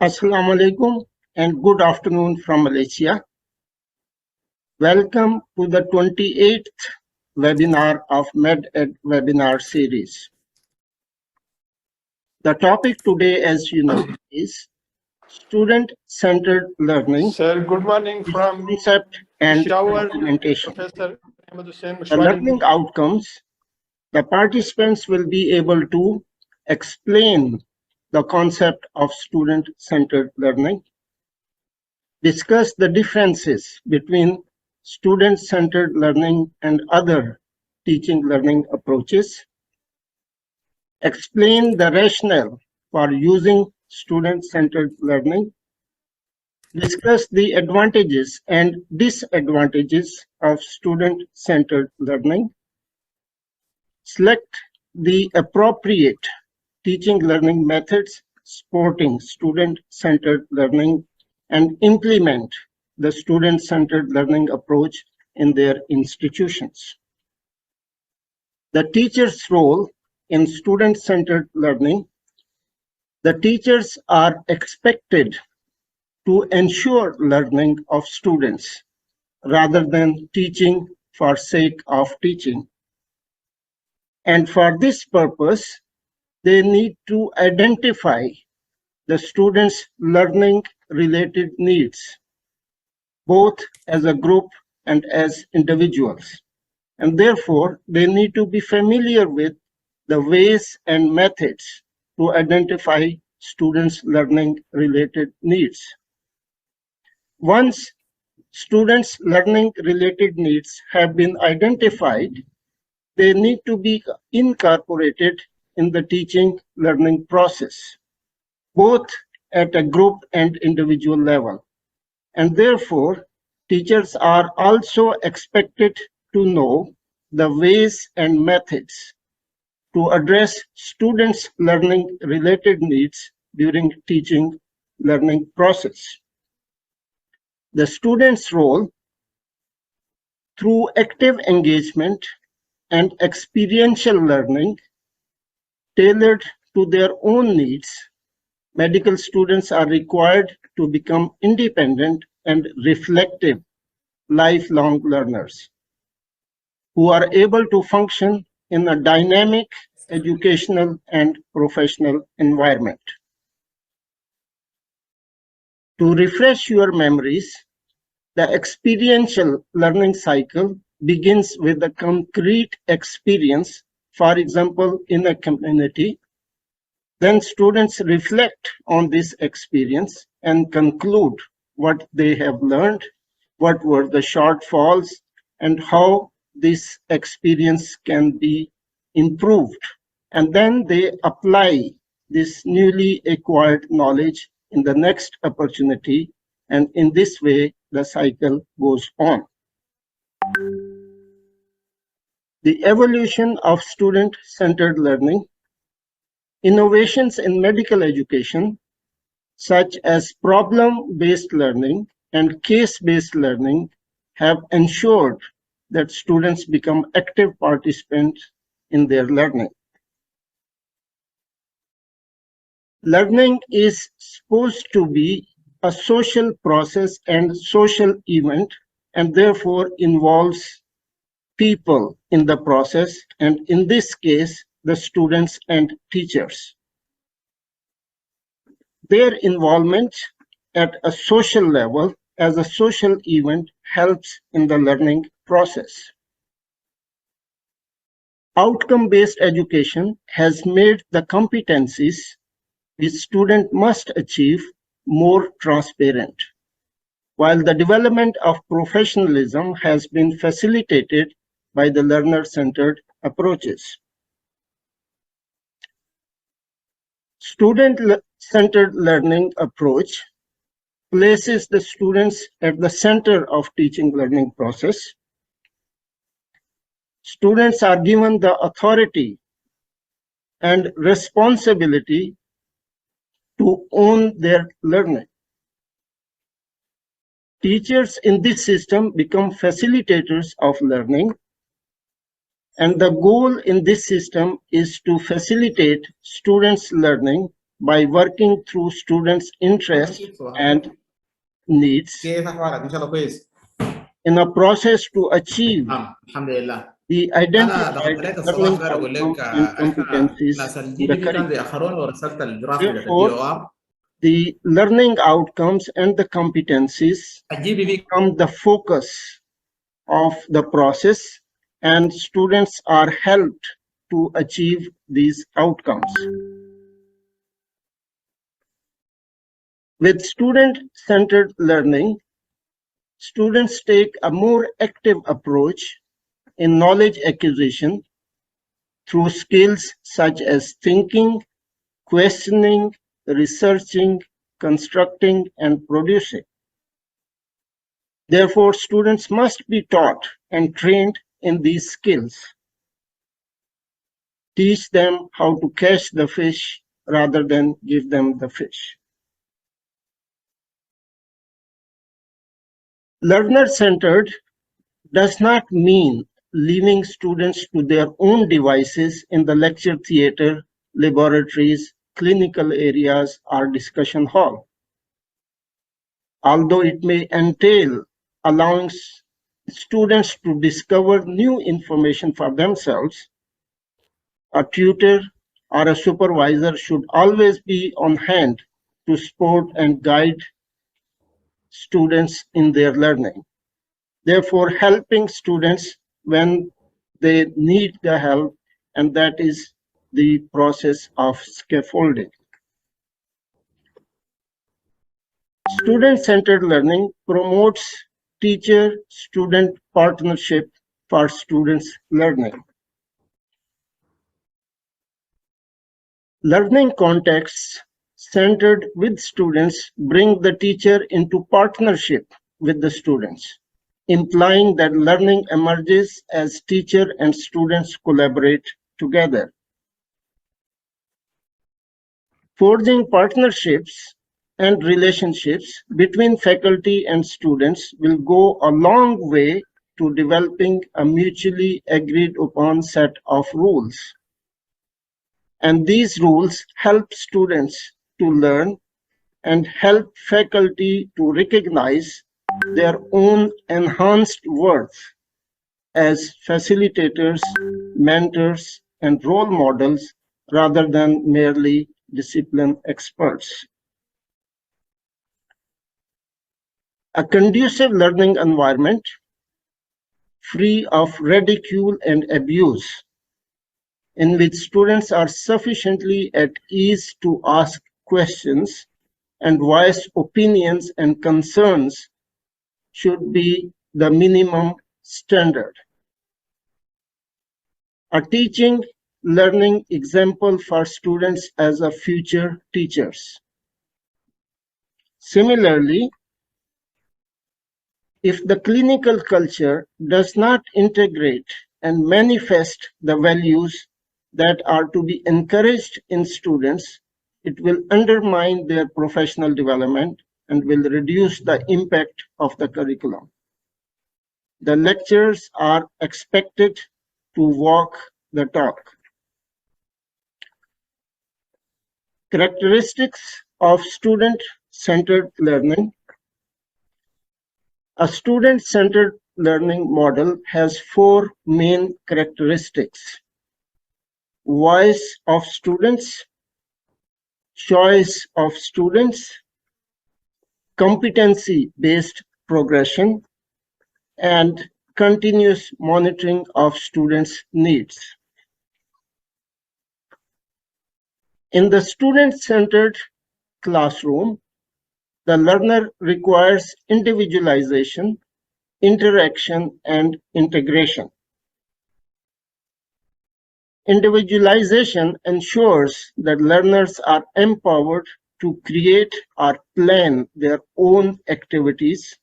Assalamu alaikum and good afternoon from Malaysia. Welcome to the 28th webinar of MedEd webinar series. The topic today, as you know, is student-centered learning, Sir, good morning its from concept and Peshawar, implementation. Professor Ahmed Hussain The Mashwari. learning outcomes, the participants will be able to explain the concept of student-centered learning, discuss the differences between student-centered learning and other teaching learning approaches, explain the rationale for using student-centered learning, discuss the advantages and disadvantages of student-centered learning, select the appropriate teaching learning methods supporting student-centered learning, and implement the student-centered learning approach in their institutions. The teacher's role in student-centered learning. The teachers are expected to ensure learning of students rather than teaching for sake of teaching. And for this purpose, they need to identify the students' learning related needs, both as a group and as individuals. And therefore, they need to be familiar with the ways and methods to identify students' learning related needs. Once students' learning related needs have been identified, they need to be incorporated in the teaching learning process, both at a group and individual level. And therefore, teachers are also expected to know the ways and methods to address students' learning related needs during teaching learning process. The student's role through active engagement and experiential learning tailored to their own needs. Medical students are required to become independent and reflective lifelong learners who are able to function in a dynamic educational and professional environment. To refresh your memories, the experiential learning cycle begins with a concrete experience, for example, in a community. Then students reflect on this experience and conclude what they have learned, what were the shortfalls, and how this experience can be improved. And then they apply this newly acquired knowledge in the next opportunity, and in this way, the cycle goes on. The evolution of student-centered learning. Innovations in medical education, such as problem-based learning and case-based learning, have ensured that students become active participants in their learning. Learning is supposed to be a social process and social event, and therefore involves people in the process, and in this case, the students and teachers. Their involvement at a social level as a social event helps in the learning process. Outcome-based education has made the competencies which student must achieve more transparent, while the development of professionalism has been facilitated by the learner-centered approaches. Student-centered learning approach places the students at the center of teaching learning process. Students are given the authority and responsibility to own their learning. Teachers in this system become facilitators of learning, and the goal in this system is to facilitate students' learning by working through students' interests and needs كيف احوالك؟ ان شاء الله كويس. in a process to achieve الحمد لله. the انا identified دخلت لك الصباح learning ده اقول لك outcomes and احنا competencies ناس الجي in the بي في كان curriculum. بيأخرون ورسلت الدراسه بتاعت الدي Therefore, او ار. the learning outcomes and the competencies الجي بي في become the focus of the process, and students are helped to achieve these outcomes. With student-centered learning, students take a more active approach in knowledge acquisition through skills such as thinking, questioning, researching, constructing, and producing. Therefore, students must be taught and trained in these skills. Teach them how to catch the fish rather than give them the fish. Learner-centered does not mean leaving students to their own devices in the lecture theatre, laboratories, clinical areas, or discussion hall. Although it may entail allowing students to discover new information for themselves, a tutor or a supervisor should always be on hand to support and guide students in their learning. Therefore, helping students when they need the help, and that is the process of scaffolding. Student-centered learning promotes teacher-student partnership for students' learning. Learning contexts centered with students bring the teacher into partnership with the students, implying that learning emerges as teacher and students collaborate together. Forging partnerships and relationships between faculty and students will go a long way to developing a mutually agreed upon set of rules. And these rules help students to learn and help faculty to recognize their own enhanced worth as facilitators, mentors, and role models rather than merely discipline experts. A conducive learning environment free of ridicule and abuse, in which students are sufficiently at ease to ask questions and voice opinions and concerns, should be the minimum standard. A teaching learning example for students as a future teachers. Similarly, if the clinical culture does not integrate and manifest the values that are to be encouraged in students, it will undermine their professional development and will reduce the impact of the curriculum. The lecturers are expected to walk the talk. Characteristics of student-centered learning. A student-centered learning model has four main characteristics: voice of students, choice of students, competency-based progression, and continuous monitoring of students' needs. In the student-centered classroom, the learner requires individualization, interaction, and integration. Individualization ensures that learners are empowered to create or plan their own activities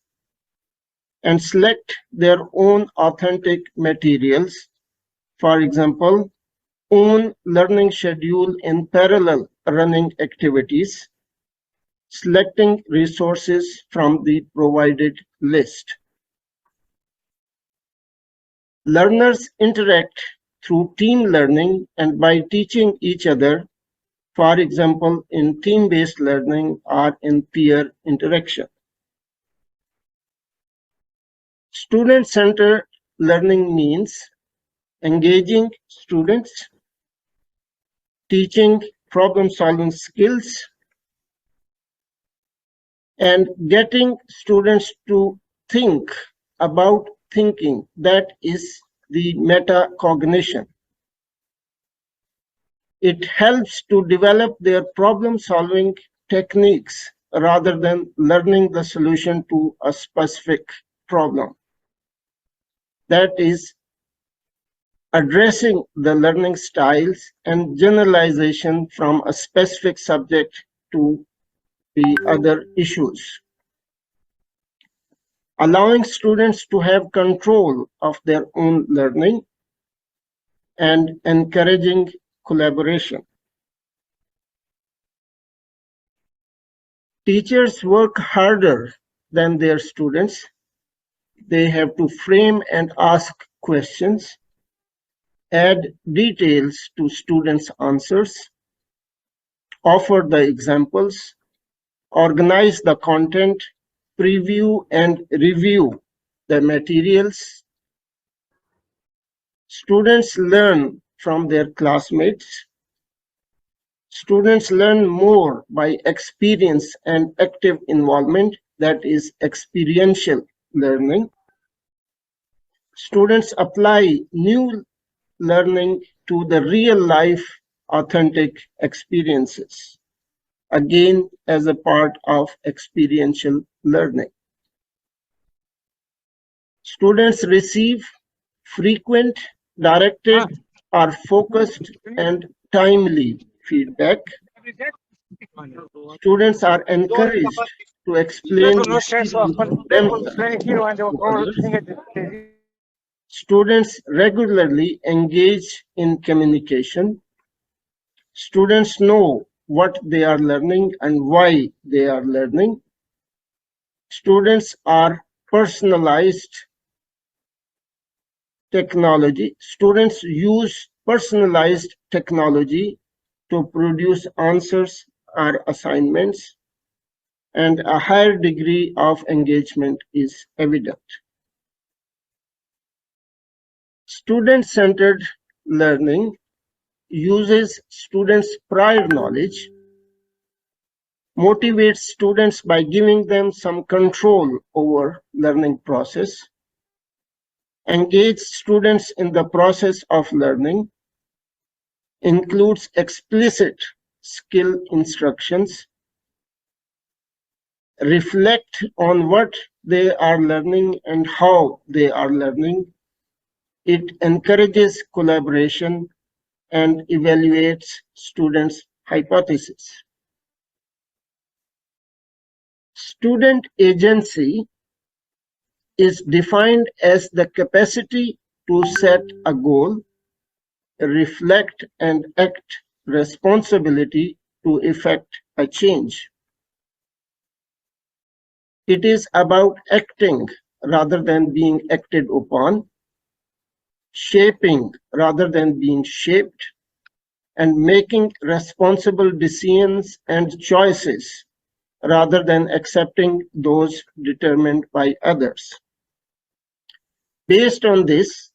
and select their own authentic materials. For example, own learning schedule in parallel running activities, selecting resources from the provided list. Learners interact through team learning and by teaching each other for example, in team-based learning or in peer interaction. Student-centered learning means engaging students, teaching problem-solving skills, and getting students to think about thinking. That is the metacognition. It helps to develop their problem-solving techniques rather than learning the solution to a specific problem. That is addressing the learning styles and generalization from a specific subject to the other issues. Allowing students to have control of their own learning and encouraging collaboration. Teachers work harder than their students. They have to frame and ask questions, add details to students' answers, offer the examples, organize the content, preview and review the materials. Students learn from their classmates. Students learn more by experience and active involvement, that is experiential learning. Students apply new learning to the real life authentic experiences, again as a part of experiential learning. Students receive frequent, directed, or focused and timely feedback. Students are encouraged to explain the experience of themselves to others. Students regularly engage in communication. Students know what they are learning and why they are learning. Students are personalized technology. Students use personalized technology to produce answers or assignments, and a higher degree of engagement is evident. Student-centered learning uses students' prior knowledge, motivates students by giving them some control over learning process, engage students in the process of learning, includes explicit skill instructions, reflect on what they are learning and how they are learning. It encourages collaboration and evaluates students' hypotheses. Student agency is defined as the capacity to set a goal, reflect and act responsibility to effect a change. It is about acting rather than being acted upon, shaping rather than being shaped, and making responsible decisions and choices rather than accepting those determined by others. Based on this,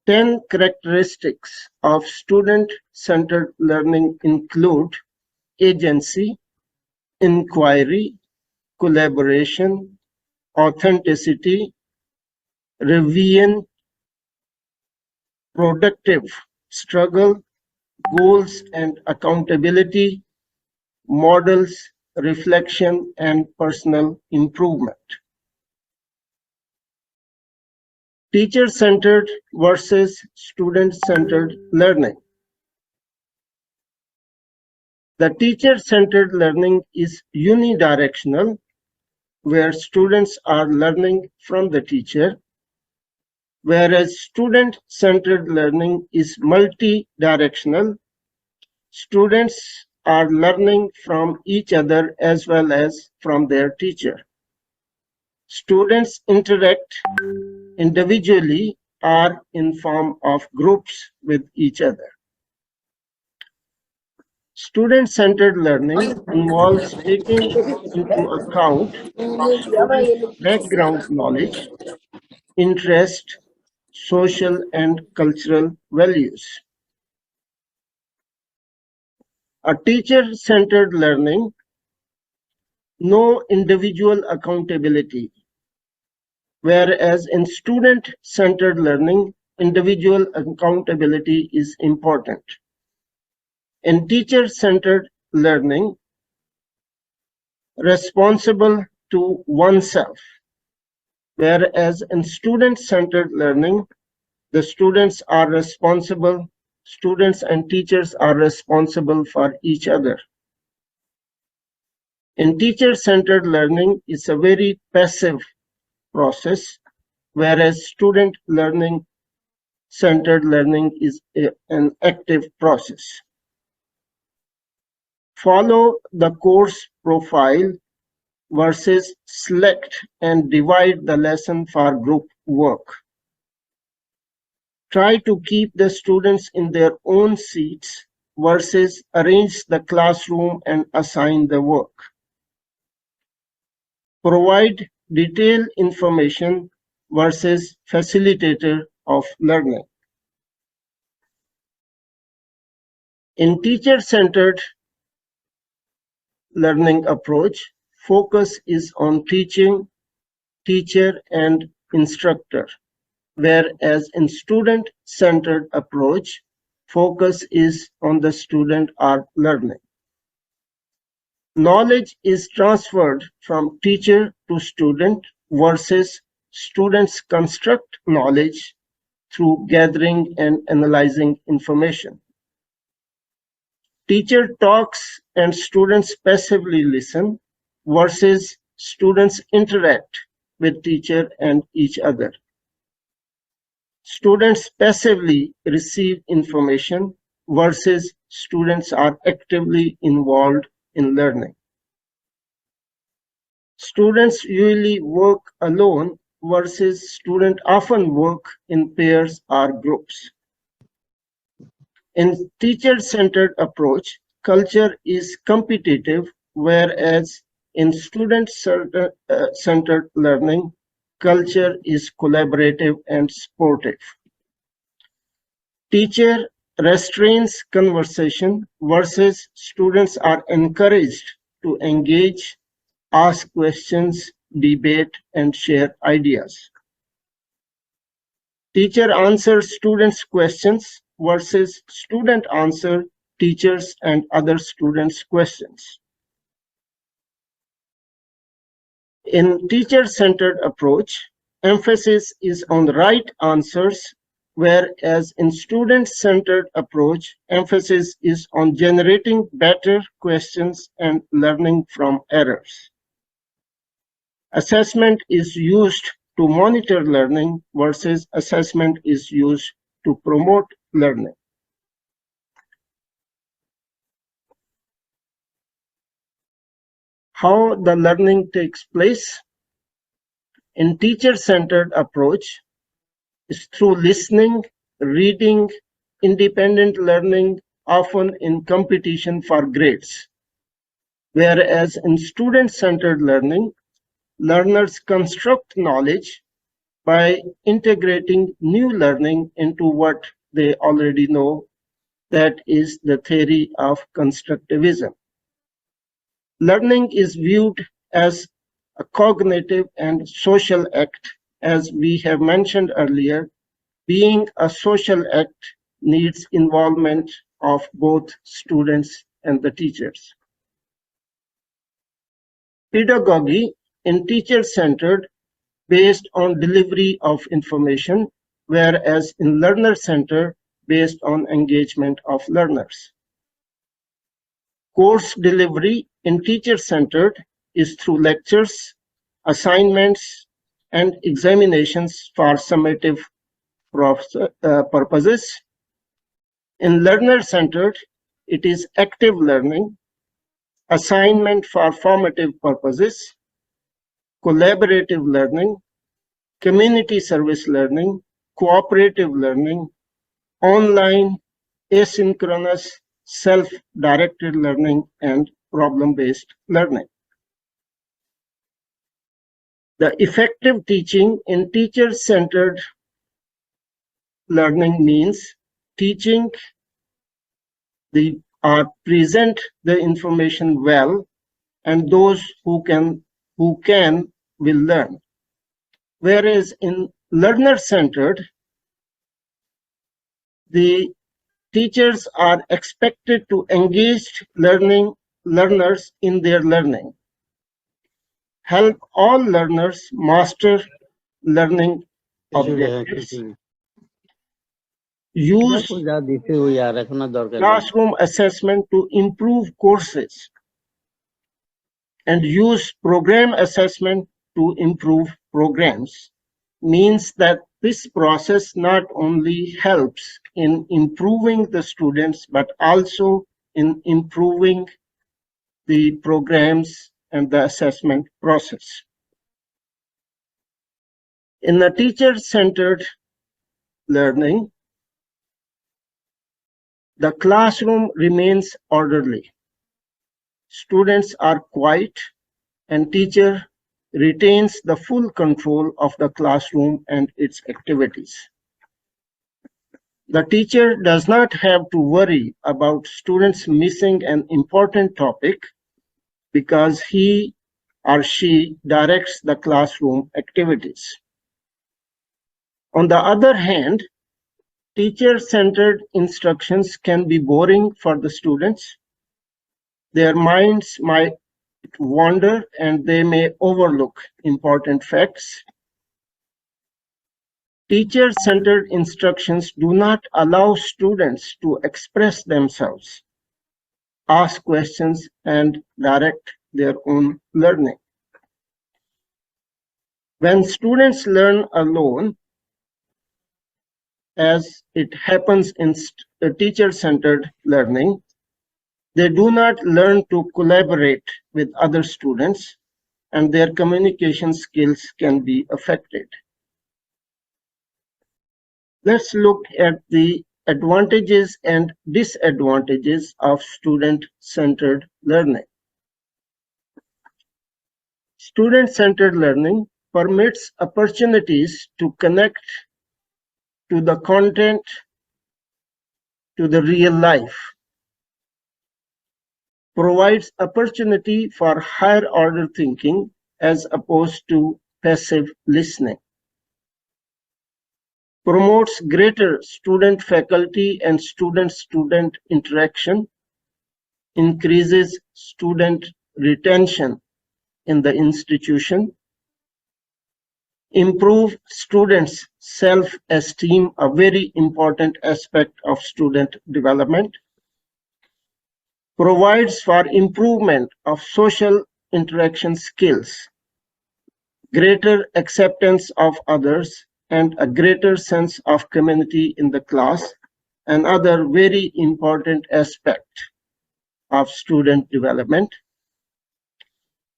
10 characteristics of student-centered learning include agency, inquiry, collaboration, authenticity, rebellion, productive struggle, goals and accountability, models, reflection, and personal improvement. Teacher-centered versus student-centered learning. The teacher-centered learning is unidirectional, where students are learning from the teacher, whereas student-centered learning is multi-directional. Students are learning from each other as well as from their teacher. Students interact individually or in form of groups with each other. Student-centered learning involves taking into account students' background knowledge, interest, social and cultural values. A teacher-centered learning, no individual accountability, whereas in student-centered learning, individual accountability is important. In teacher-centered learning, responsible to oneself, whereas in student-centered learning, the students and teachers are responsible for each other. In teacher-centered learning, it's a very passive process, whereas student-centered learning is an active process. Follow the course profile versus select and divide the lesson for group work. Try to keep the students in their own seats versus arrange the classroom and assign the work. Provide detailed information versus facilitator of learning. In teacher-centered learning approach, focus is on teaching, teacher, and instructor, whereas in student-centered approach, focus is on the student or learning. Knowledge is transferred from teacher to student versus students construct knowledge through gathering and analyzing information. Teacher talks and students passively listen versus students interact with teacher and each other. Students passively receive information versus students are actively involved in learning. Students usually work alone versus students often work in pairs or groups. In teacher-centered approach, culture is competitive, whereas in student-centered learning, culture is collaborative and supportive. Teacher restrains conversation versus students are encouraged to engage, ask questions, debate, and share ideas. Teacher answers students' questions versus student answer teachers and other students' questions. In teacher-centered approach, emphasis is on right answers, whereas in student-centered approach, emphasis is on generating better questions and learning from errors. Assessment is used to monitor learning versus assessment is used to promote learning. How the learning takes place? In teacher-centered approach is through listening, reading, independent learning, often in competition for grades. Whereas in student-centered learning, learners construct knowledge by integrating new learning into what they already know. That is the theory of constructivism. Learning is viewed as a cognitive and social act. As we have mentioned earlier, being a social act needs involvement of both students and the teachers. Pedagogy in teacher-centered based on delivery of information, whereas in learner-centered based on engagement of learners. Course delivery in teacher-centered is through lectures, assignments, and examinations for summative purposes. In learner-centered, it is active learning, assignment for formative purposes, collaborative learning, community service learning, cooperative learning, online, asynchronous, self-directed learning and problem-based learning. The effective teaching in teacher-centered learning means teaching present the information well, and those who can will learn. Whereas in learner-centered, the teachers are expected to engage learners in their learning, help all learners master learning objectives, use classroom assessment to improve courses, and use program assessment to improve programs. Means that this process not only helps in improving the students, but also in improving the programs and the assessment process. In the teacher-centered learning, the classroom remains orderly. Students are quiet and teacher retains the full control of the classroom and its activities. The teacher does not have to worry about students missing an important topic because he or she directs the classroom activities. On the other hand, teacher-centered instructions can be boring for the students. Their minds might wander and they may overlook important facts. Teacher-centered instructions do not allow students to express themselves, ask questions, and direct their own learning. When students learn alone, as it happens in teacher-centered learning, they do not learn to collaborate with other students, and their communication skills can be affected. Let's look at the advantages and disadvantages of student-centered learning. Student-centered learning permits opportunities to connect to the content to the real life, provides opportunity for higher order thinking as opposed to passive listening, promotes greater student-faculty and student-student interaction, increases student retention in the institution, improve students' self-esteem, a very important aspect of student development, provides for improvement of social interaction skills, greater acceptance of others, and a greater sense of community in the class, another very important aspect of student development,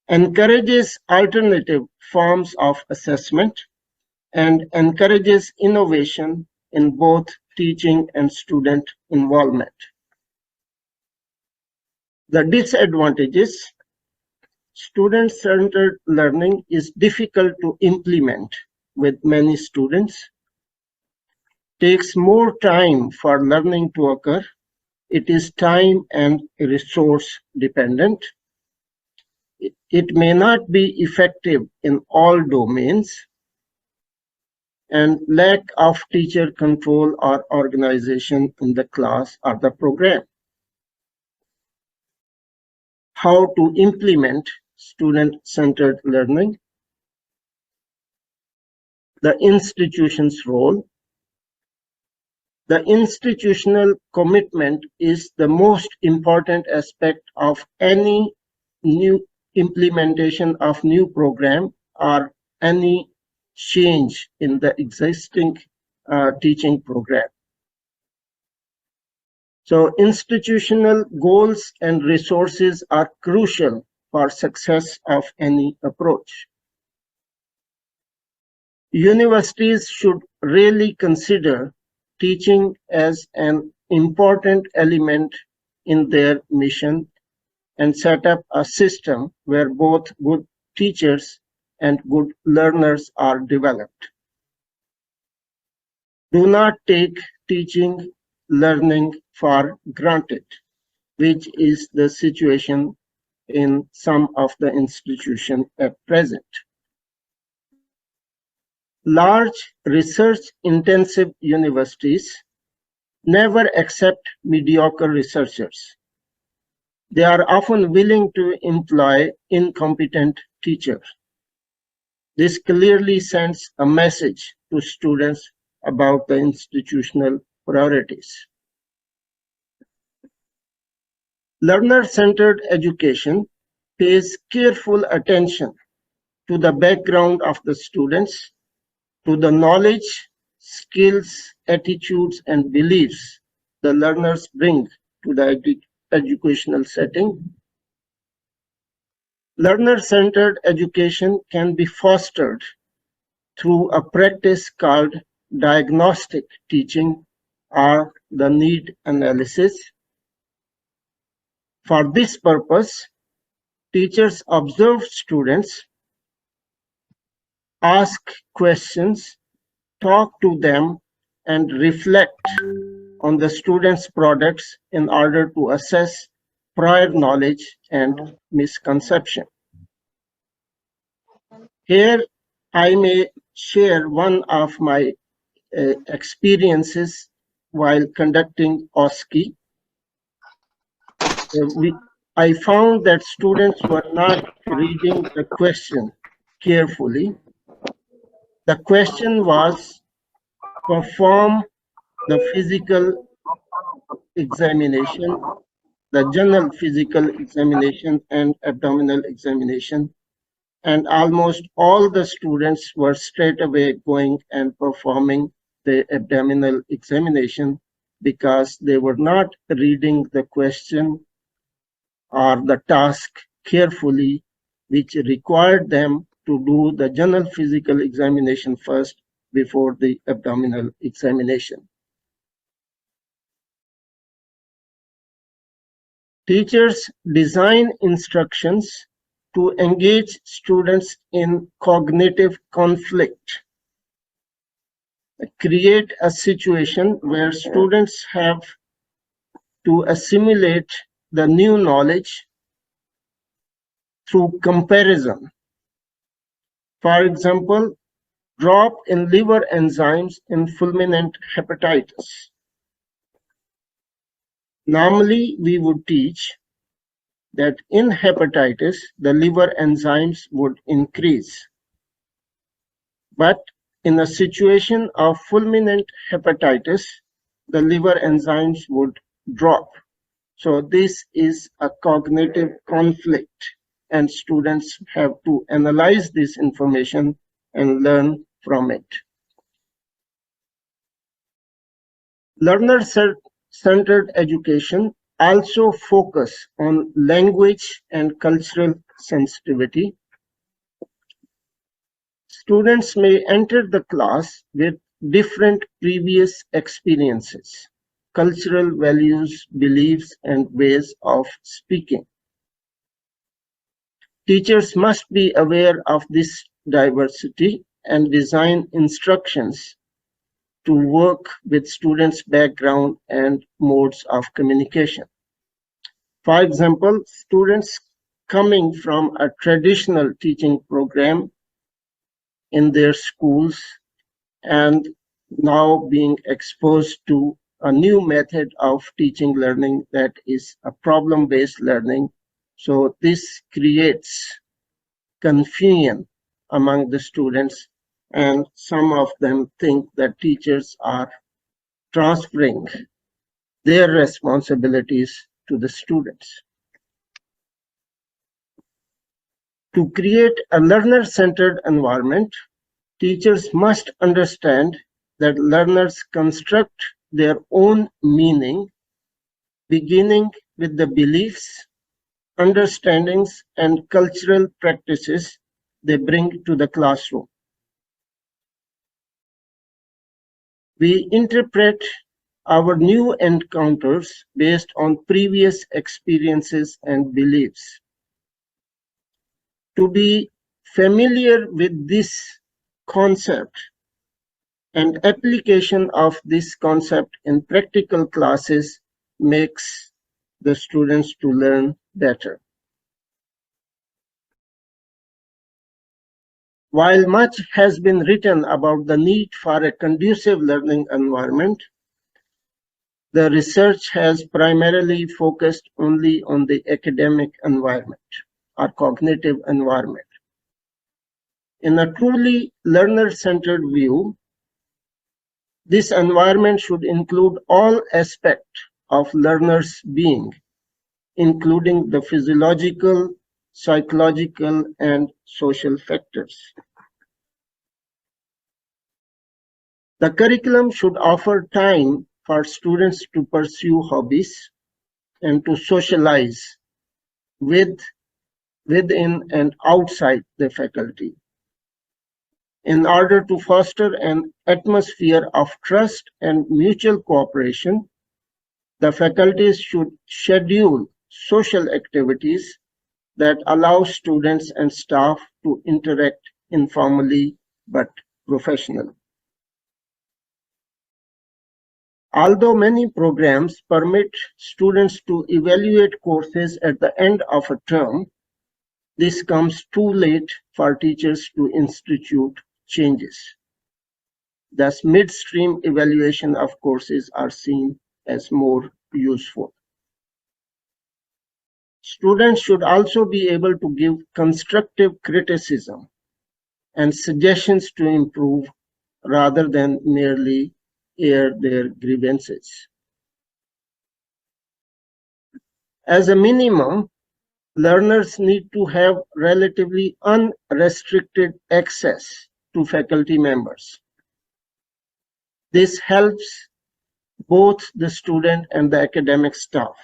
encourages alternative forms of assessment, and encourages innovation in both teaching and student involvement. The disadvantages: student-centered learning is difficult to implement with many students, takes more time for learning to occur, it is time and resource dependent, it may not be effective in all domains, and lack of teacher control or organization in the class or the program. How to implement student-centered learning? The institution's role. The institutional commitment is the most important aspect of any new implementation of new program or any change in the existing teaching program. So institutional goals and resources are crucial for success of any approach. Universities should really consider teaching as an important element in their mission and set up a system where both good teachers and good learners are developed. Do not take teaching learning for granted, which is the situation in some of the institutions at present. Large research-intensive universities never accept mediocre researchers. They are often willing to employ incompetent teachers. This clearly sends a message to students about the institutional priorities. Learner-centered education pays careful attention to the background of the students, to the knowledge, skills, attitudes, and beliefs the learners bring to the educational setting. Learner-centered education can be fostered through a practice called diagnostic teaching or the need analysis. For this purpose, teachers observe students, ask questions, talk to them, and reflect on the students' products in order to assess prior knowledge and misconception. Here, I may share one of my experiences while conducting OSCE. I found that students were not reading the question carefully. The question was, perform the physical examination, the general physical examination and abdominal examination, and almost all the students were straight away going and performing the abdominal examination because they were not reading the question or the task carefully, which required them to do the general physical examination first before the abdominal examination. Teachers design instructions to engage students in cognitive conflict, create a situation where students have to assimilate the new knowledge through comparison. For example, drop in liver enzymes in fulminant hepatitis. Normally, we would teach that in hepatitis, the liver enzymes would increase. But in a situation of fulminant hepatitis, the liver enzymes would drop. So this is a cognitive conflict, and students have to analyze this information and learn from it. Learner-centered education also focus on language and cultural sensitivity. Students may enter the class with different previous experiences, cultural values, beliefs, and ways of speaking. Teachers must be aware of this diversity and design instructions to work with students' background and modes of communication. For example, students coming from a traditional teaching program in their schools and now being exposed to a new method of teaching learning that is a problem-based learning. So this creates confusion among the students, and some of them think that teachers are transferring their responsibilities to the students. To create a learner-centered environment, teachers must understand that learners construct their own meaning, beginning with the beliefs, understandings, and cultural practices they bring to the classroom. We interpret our new encounters based on previous experiences and beliefs. To be familiar with this concept and application of this concept in practical classes makes the students to learn better. While much has been written about the need for a conducive learning environment, the research has primarily focused only on the academic environment or cognitive environment. In a truly learner-centered view, this environment should include all aspects of learner's being, including the physiological, psychological, and social factors. The curriculum should offer time for students to pursue hobbies and to socialize within and outside the faculty. In order to foster an atmosphere of trust and mutual cooperation, the faculties should schedule social activities that allow students and staff to interact informally but professionally. Although many programs permit students to evaluate courses at the end of a term, this comes too late for teachers to institute changes. Thus, midstream evaluation of courses are seen as more useful. Students should also be able to give constructive criticism and suggestions to improve rather than merely air their grievances. As a minimum, learners need to have relatively unrestricted access to faculty members. This helps both the student and the academic staff.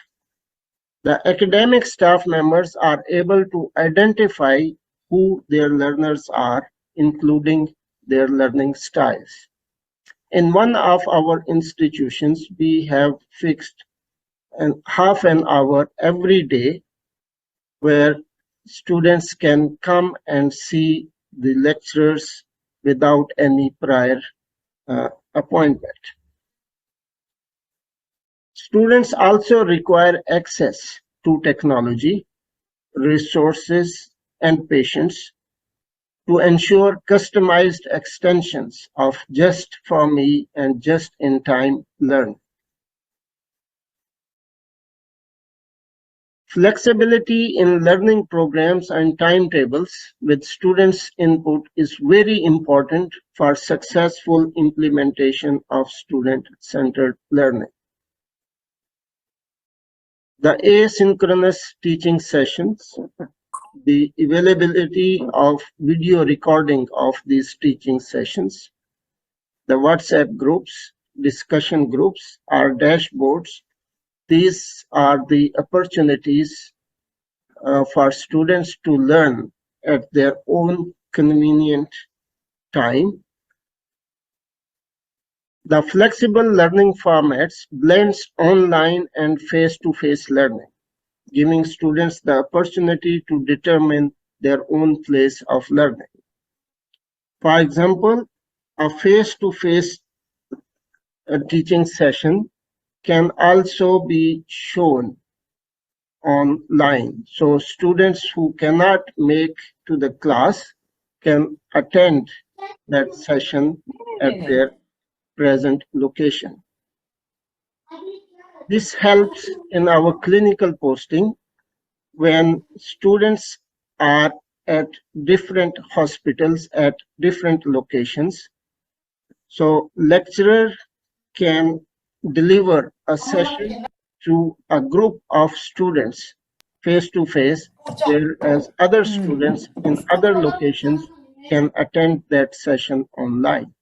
The academic staff members are able to identify who their learners are, including their learning styles. In one of our institutions, we have fixed half an hour every day where students can come and see the lecturers without any prior appointment. Students also require access to technology, resources, and patience to ensure customized extensions of just for me and just in time learning. Flexibility in learning programs and timetables with students' input is very important for successful implementation of student-centered learning. The asynchronous teaching sessions, the availability of video recording of these teaching sessions, the WhatsApp groups, discussion groups, or dashboards, these are the opportunities for students to learn at their own convenient time. The flexible learning formats blends online and face-to-face learning, giving students the opportunity to determine their own place of learning. For example, a face-to-face teaching session can also be shown online. So students who cannot make to the class can attend that session at their present location. This helps in our clinical posting when students are at different hospitals at different locations. So lecturer can deliver a session to a group of students face to face, whereas other students in other locations can attend that session online.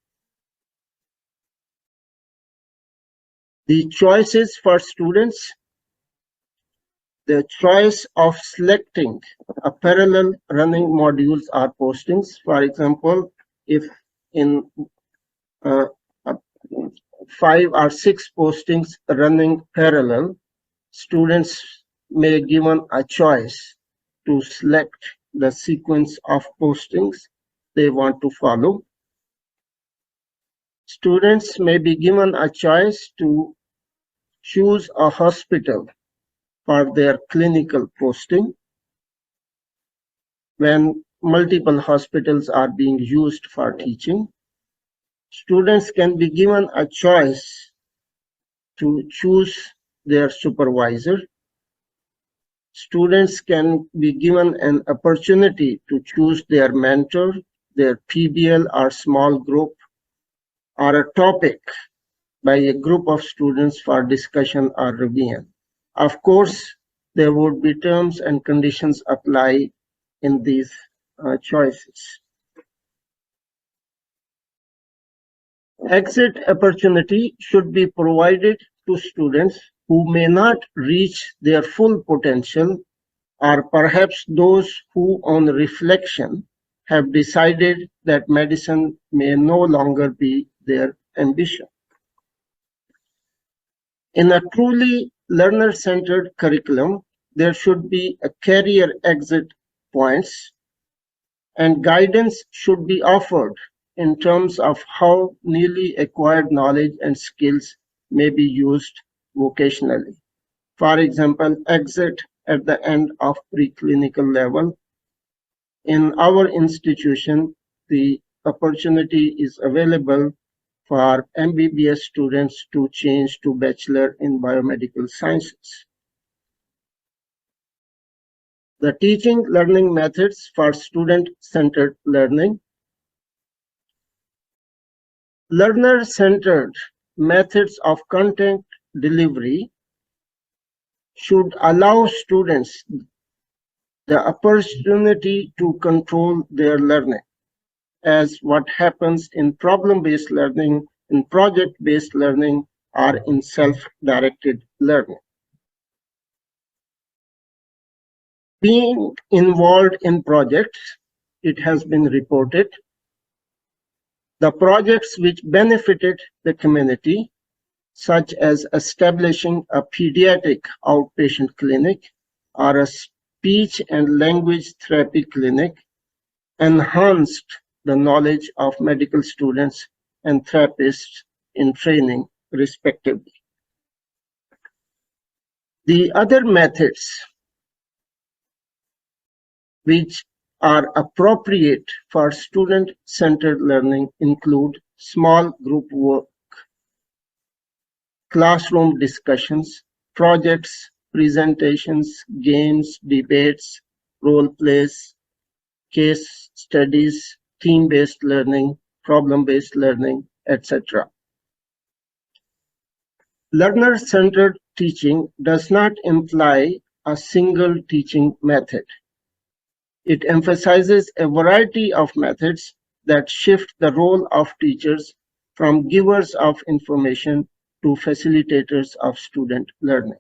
The choices for students, the choice of selecting a parallel running modules or postings. For example, if in 5 or 6 postings running parallel, students may given a choice to select the sequence of postings they want to follow. Students may be given a choice to choose a hospital for their clinical posting when multiple hospitals are being used for teaching. Students can be given a choice to choose their supervisor. Students can be given an opportunity to choose their mentor, their PBL or small group, or a topic by a group of students for discussion or revision. Of course, there would be terms and conditions apply in these choices. Exit opportunity should be provided to students who may not reach their full potential, or perhaps those who on reflection have decided that medicine may no longer be their ambition. In a truly learner-centered curriculum, there should be a career exit points, and guidance should be offered in terms of how newly acquired knowledge and skills may be used vocationally. For example, exit at the end of preclinical level. In our institution, the opportunity is available for MBBS students to change to Bachelor in Biomedical Sciences. The teaching learning methods for student-centered learning. Learner-centered methods of content delivery should allow students the opportunity to control their learning, as what happens in problem-based learning, in project-based learning, or in self-directed learning. Being involved in projects, it has been reported, the projects which benefited the community, such as establishing a pediatric outpatient clinic or a speech and language therapy clinic, enhanced the knowledge of medical students and therapists in training, respectively. The other methods which are appropriate for student-centered learning include small group work, classroom discussions, projects, presentations, games, debates, role plays, case studies, team-based learning, problem-based learning, etc. Learner-centered teaching does not imply a single teaching method. It emphasizes a variety of methods that shift the role of teachers from givers of information to facilitators of student learning.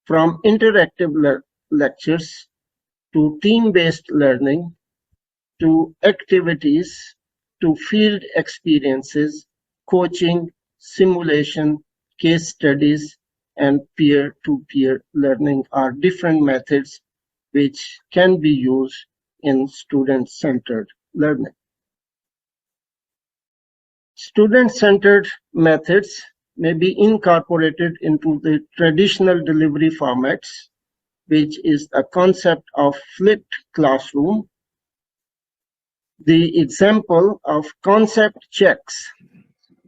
From interactive lectures to team-based learning to activities to field experiences, coaching, simulation, case studies, and peer-to-peer learning are different methods which can be used in student-centered learning. Student-centered methods may be incorporated into the traditional delivery formats, which is a concept of flipped classroom. The example of concept checks,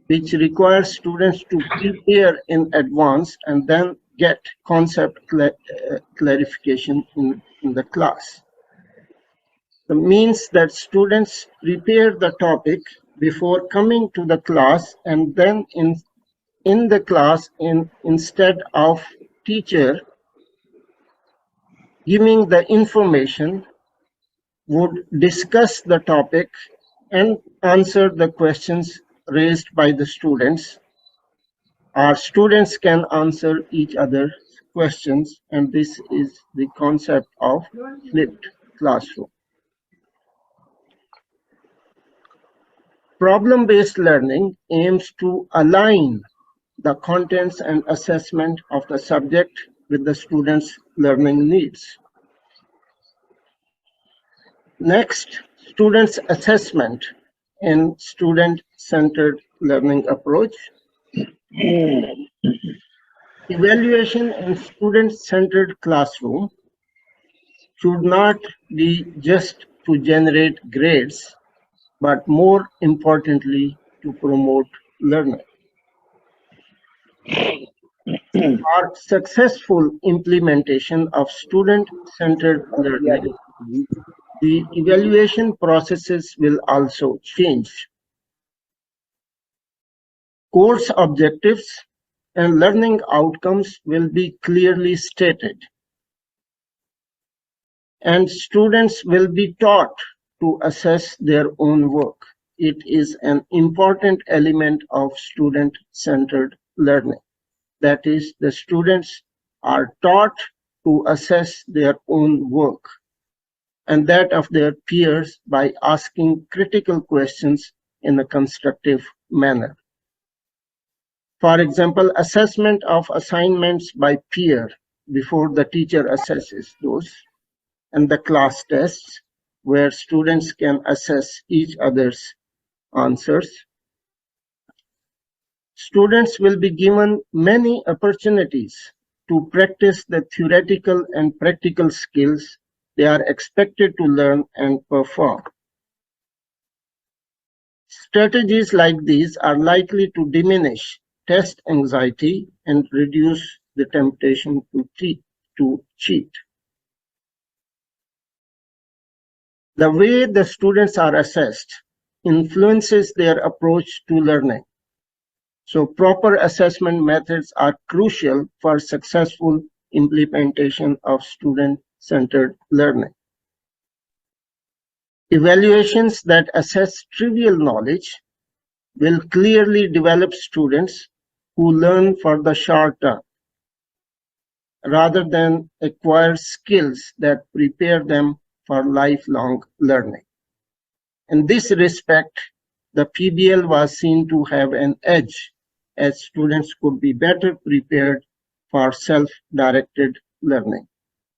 which requires students to prepare in advance and then get concept clarification in the class. It means that students prepare the topic before coming to the class, and then in the class, instead of teacher giving the information, would discuss the topic and answer the questions raised by the students. Our students can answer each other's questions, and this is the concept of flipped classroom. Problem-based learning aims to align the contents and assessment of the subject with the student's learning needs. Next, students' assessment in student-centered learning approach. Evaluation in student-centered classroom should not be just to generate grades, but more importantly, to promote learning. For successful implementation of student-centered learning, the evaluation processes will also change. Course objectives and learning outcomes will be clearly stated, and students will be taught to assess their own work. It is an important element of student-centered learning. That is, the students are taught to assess their own work and that of their peers by asking critical questions in a constructive manner. For example, assessment of assignments by peer before the teacher assesses those, and the class tests where students can assess each other's answers. Students will be given many opportunities to practice the theoretical and practical skills they are expected to learn and perform. Strategies like these are likely to diminish test anxiety and reduce the temptation to cheat. The way the students are assessed influences their approach to learning. So proper assessment methods are crucial for successful implementation of student-centered learning. Evaluations that assess trivial knowledge will clearly develop students who learn for the short term, rather than acquire skills that prepare them for lifelong learning. In this respect, the PBL was seen to have an edge, as students could be better prepared for self-directed learning.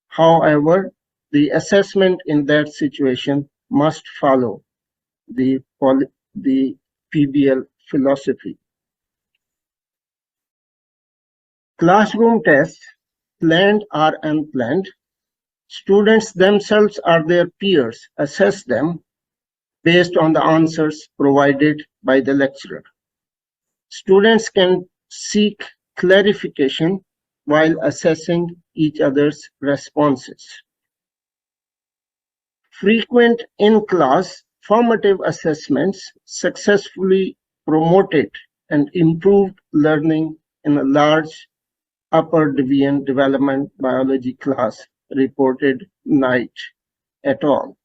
However, the assessment in that situation must follow the PBL philosophy. Classroom tests, planned or unplanned, students themselves or their peers assess them based on the answers provided by the lecturer. Students can seek clarification while assessing each other's responses. Frequent in-class formative assessments successfully promoted and improved learning in a large upper division development biology class, reported Knight et al.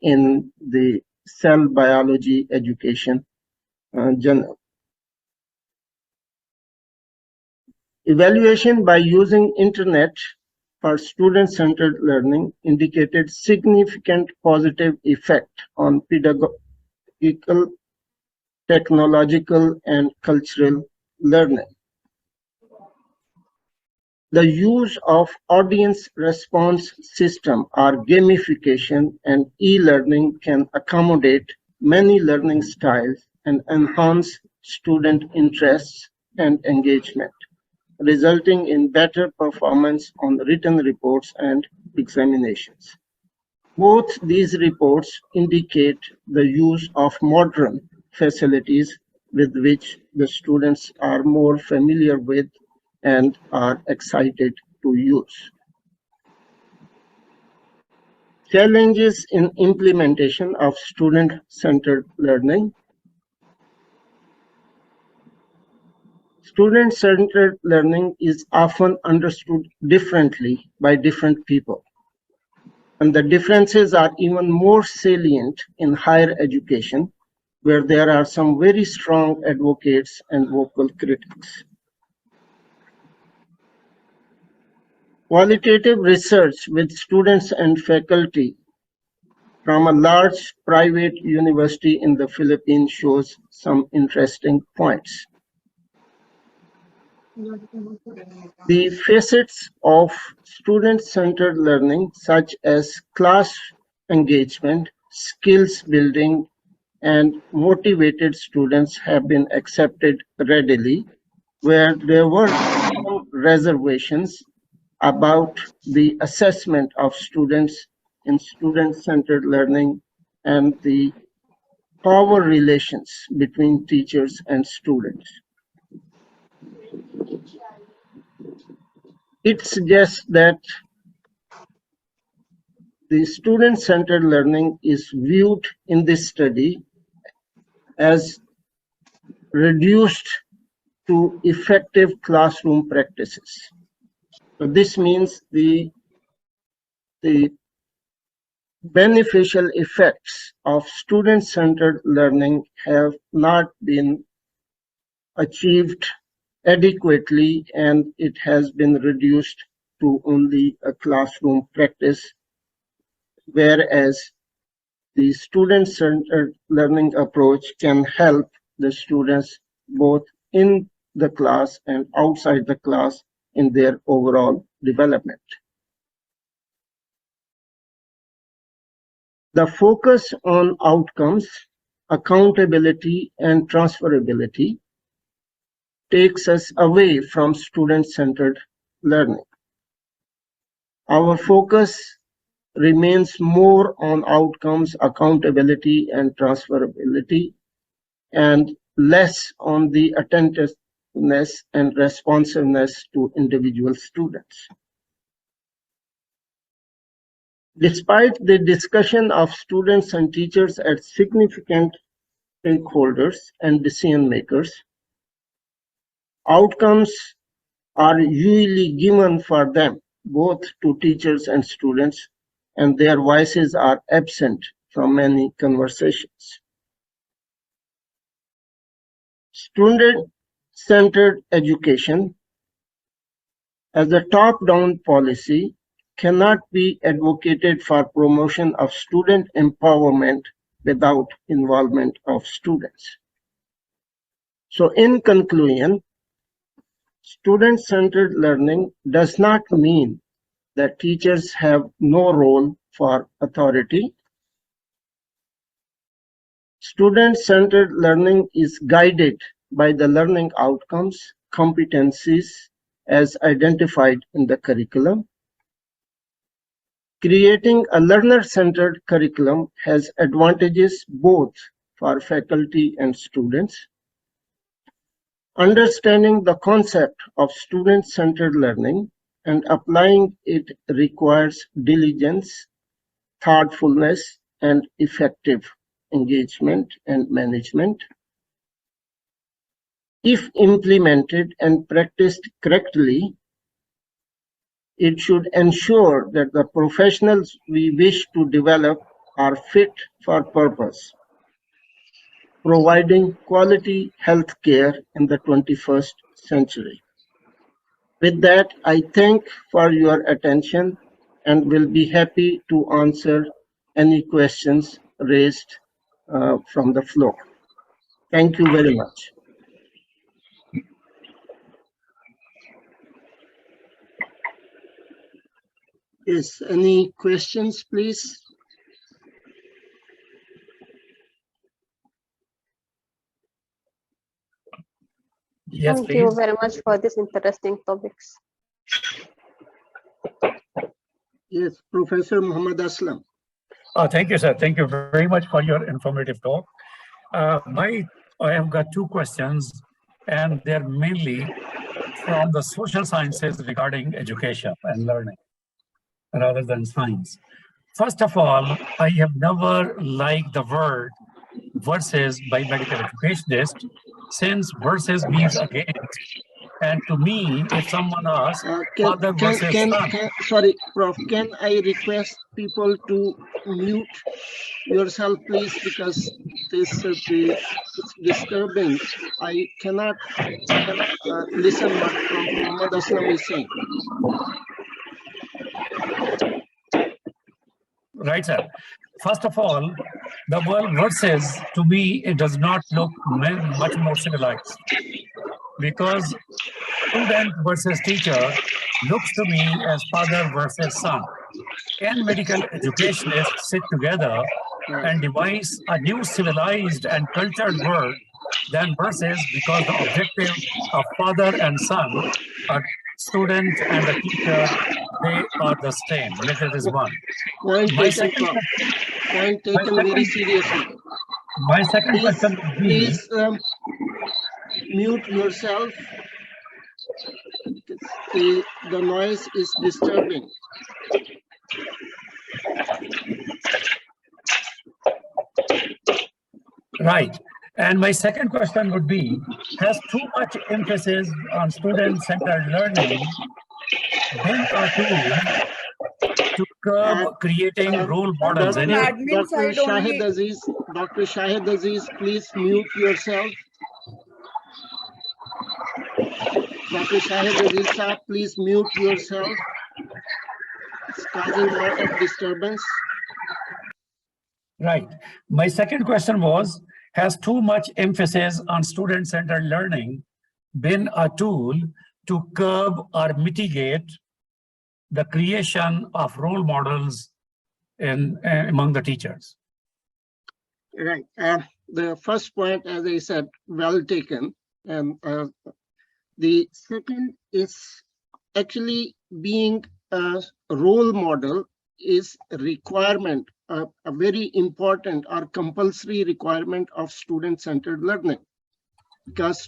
In the Cell Biology Education Journal. Evaluation by using internet for student-centered learning indicated significant positive effect on pedagogical, technological, and cultural learning. The use of audience response system or gamification and e-learning can accommodate many learning styles and enhance student interests and engagement, resulting in better performance on written reports and examinations. Both these reports indicate the use of modern facilities with which the students are more familiar with and are excited to use. Challenges in implementation of student-centered learning. Student-centered learning is often understood differently by different people, and the differences are even more salient in higher education, where there are some very strong advocates and vocal critics. Qualitative research with students and faculty from a large private university in the Philippines shows some interesting points. The facets of student-centered learning, such as class engagement, skills building, and motivated students have been accepted readily, where there were some reservations about the assessment of students in student-centered learning and the power relations between teachers and students. It suggests that the student-centered learning is viewed in this study as reduced to effective classroom practices. So this means the beneficial effects of student-centered learning have not been achieved adequately, and it has been reduced to only a classroom practice, whereas the student-centered learning approach can help the students both in the class and outside the class in their overall development. The focus on outcomes, accountability, and transferability takes us away from student-centered learning. Our focus remains more on outcomes, accountability, and transferability, and less on the attentiveness and responsiveness to individual students. Despite the discussion of students and teachers as significant stakeholders and decision makers, outcomes are usually given for them, both to teachers and students, and their voices are absent from many conversations. Student-centered education as a top-down policy cannot be advocated for promotion of student empowerment without involvement of students. So in conclusion, student-centered learning does not mean that teachers have no role for authority. Student-centered learning is guided by the learning outcomes, competencies as identified in the curriculum. Creating a learner-centered curriculum has advantages both for faculty and students. Understanding the concept of student-centered learning and applying it requires diligence, thoughtfulness, and effective engagement and management. If implemented and practiced correctly, it should ensure that the professionals we wish to develop are fit for purpose, providing quality health care in the 21st century. With that, I thank for your attention and will be happy to answer any questions raised from the floor. Thank you very much. Yes, any questions, please? Yes, Thank you please. very much for these interesting topics. Yes, Professor Muhammad Aslam. Thank you, sir. Thank you very much for your informative talk. I have got two questions, and they're mainly from the social sciences regarding education and learning rather than science. First of all, I have never liked the word versus by medical educationist, since versus means against. And to me, if someone asks father versus son. Sorry, Prof, can I request people to mute yourself, please, because this it's disturbing. I cannot listen what Prof Muhammad Aslam is saying. Right, sir. First of all, the word versus, to me, it does not look much more civilized, because student versus teacher looks to me as father versus son. Can medical educationists sit together and devise a new civilized and cultured word than versus, because the objective of father and son, a student and a teacher, they are the same. That is one. Point My taken, second, Prof. Point my taken very second, seriously. my second Please, question would be, please mute yourself. The noise is disturbing. right. And my second question would be, has too much emphasis on student-centered learning been a tool to curb creating role models? Dr. Admin side only. Dr. Shahid Aziz, please mute yourself. Dr. Shahid Aziz, sir, please mute yourself. It's causing a lot of disturbance. Right. My second question was, has too much emphasis on student-centered learning been a tool to curb or mitigate the creation of role models among the teachers? Right. The first point, as I said, well taken. And the second is actually being a role model is a requirement, a very important or compulsory requirement of student-centered learning, because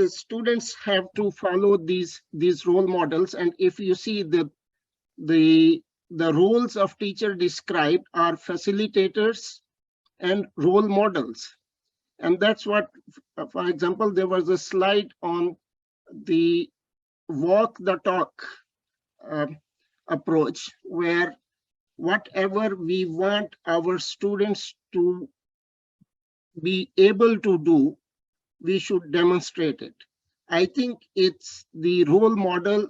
students have to follow these role models. And if you see the roles of teacher described are facilitators and role models. And that's what, for example, there was a slide on the walk the talk approach, where whatever we want our students to be able to do, we should demonstrate it. I think it's the role model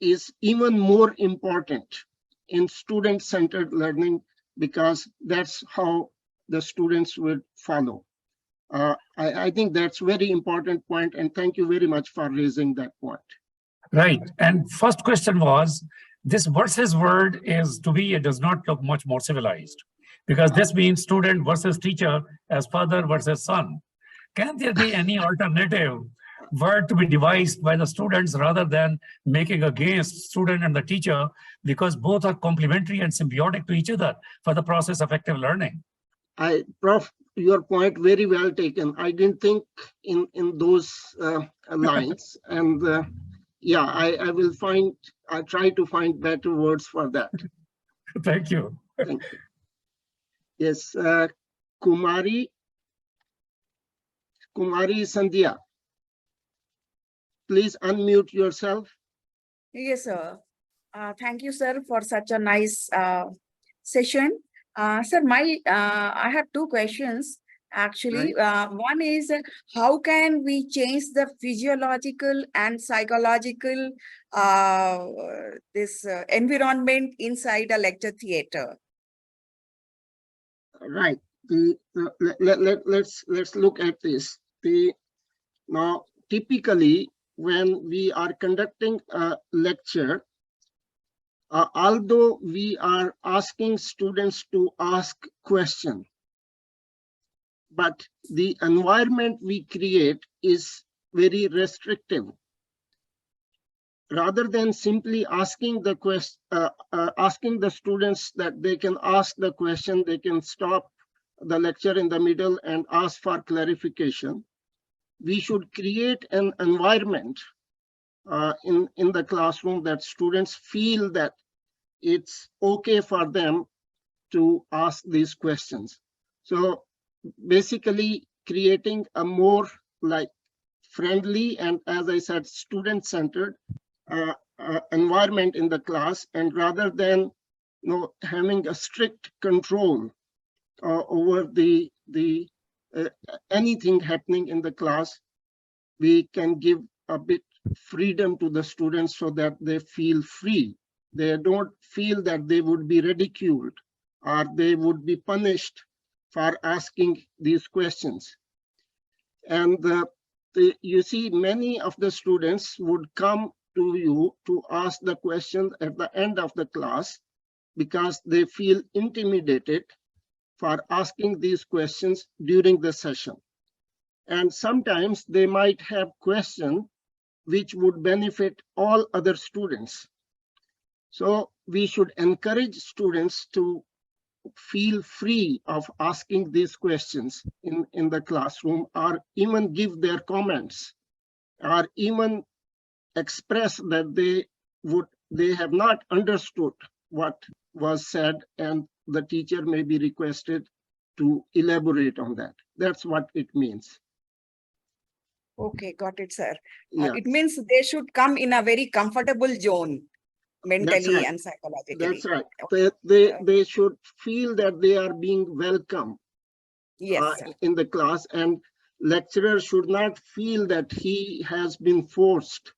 is even more important in student-centered learning, because that's how the students would follow. I think that's very important point, and thank you very much for raising that point. Right. And first question was, this versus word is, to me, it does not look much more civilized, because this means student versus teacher as father versus son. Can there be any alternative word to be devised by the students rather than making against student and the teacher, because both are complementary and symbiotic to each other for the process of effective learning? Prof, your point very well taken. I didn't think in those lines, and yeah, I try to find better words for that. Thank you. Thank you. Yes, Kumari Sandhya, please unmute yourself. Yes, sir. Thank you, sir, for such a nice session. Sir, I have two questions. Actually, one is, how can we change the physiological and psychological environment inside a lecture theater? Right. Let's look at this. Now, typically, when we are conducting a lecture, although we are asking students to ask questions, but the environment we create is very restrictive. Rather than simply asking the students that they can ask the question, they can stop the lecture in the middle and ask for clarification. We should create an environment in the classroom that students feel that it's okay for them to ask these questions. So basically creating a more like friendly and, as I said, student-centered environment in the class, and rather than having a strict control over the anything happening in the class, we can give a bit freedom to the students so that they feel free. They don't feel that they would be ridiculed or they would be punished for asking these questions. And you see, many of the students would come to you to ask the questions at the end of the class because they feel intimidated for asking these questions during the session. And sometimes they might have questions which would benefit all other students. So we should encourage students to feel free of asking these questions in the classroom, or even give their comments, or even express that they have not understood what was said, and the teacher may be requested to elaborate on that. That's what it means. Okay, got it, sir. Yeah, It means they should come in a very comfortable zone, mentally right. and psychologically. That's right. Okay. They should feel that they are being welcome Yes, sir. in the class, and lecturer should not feel that he has been forced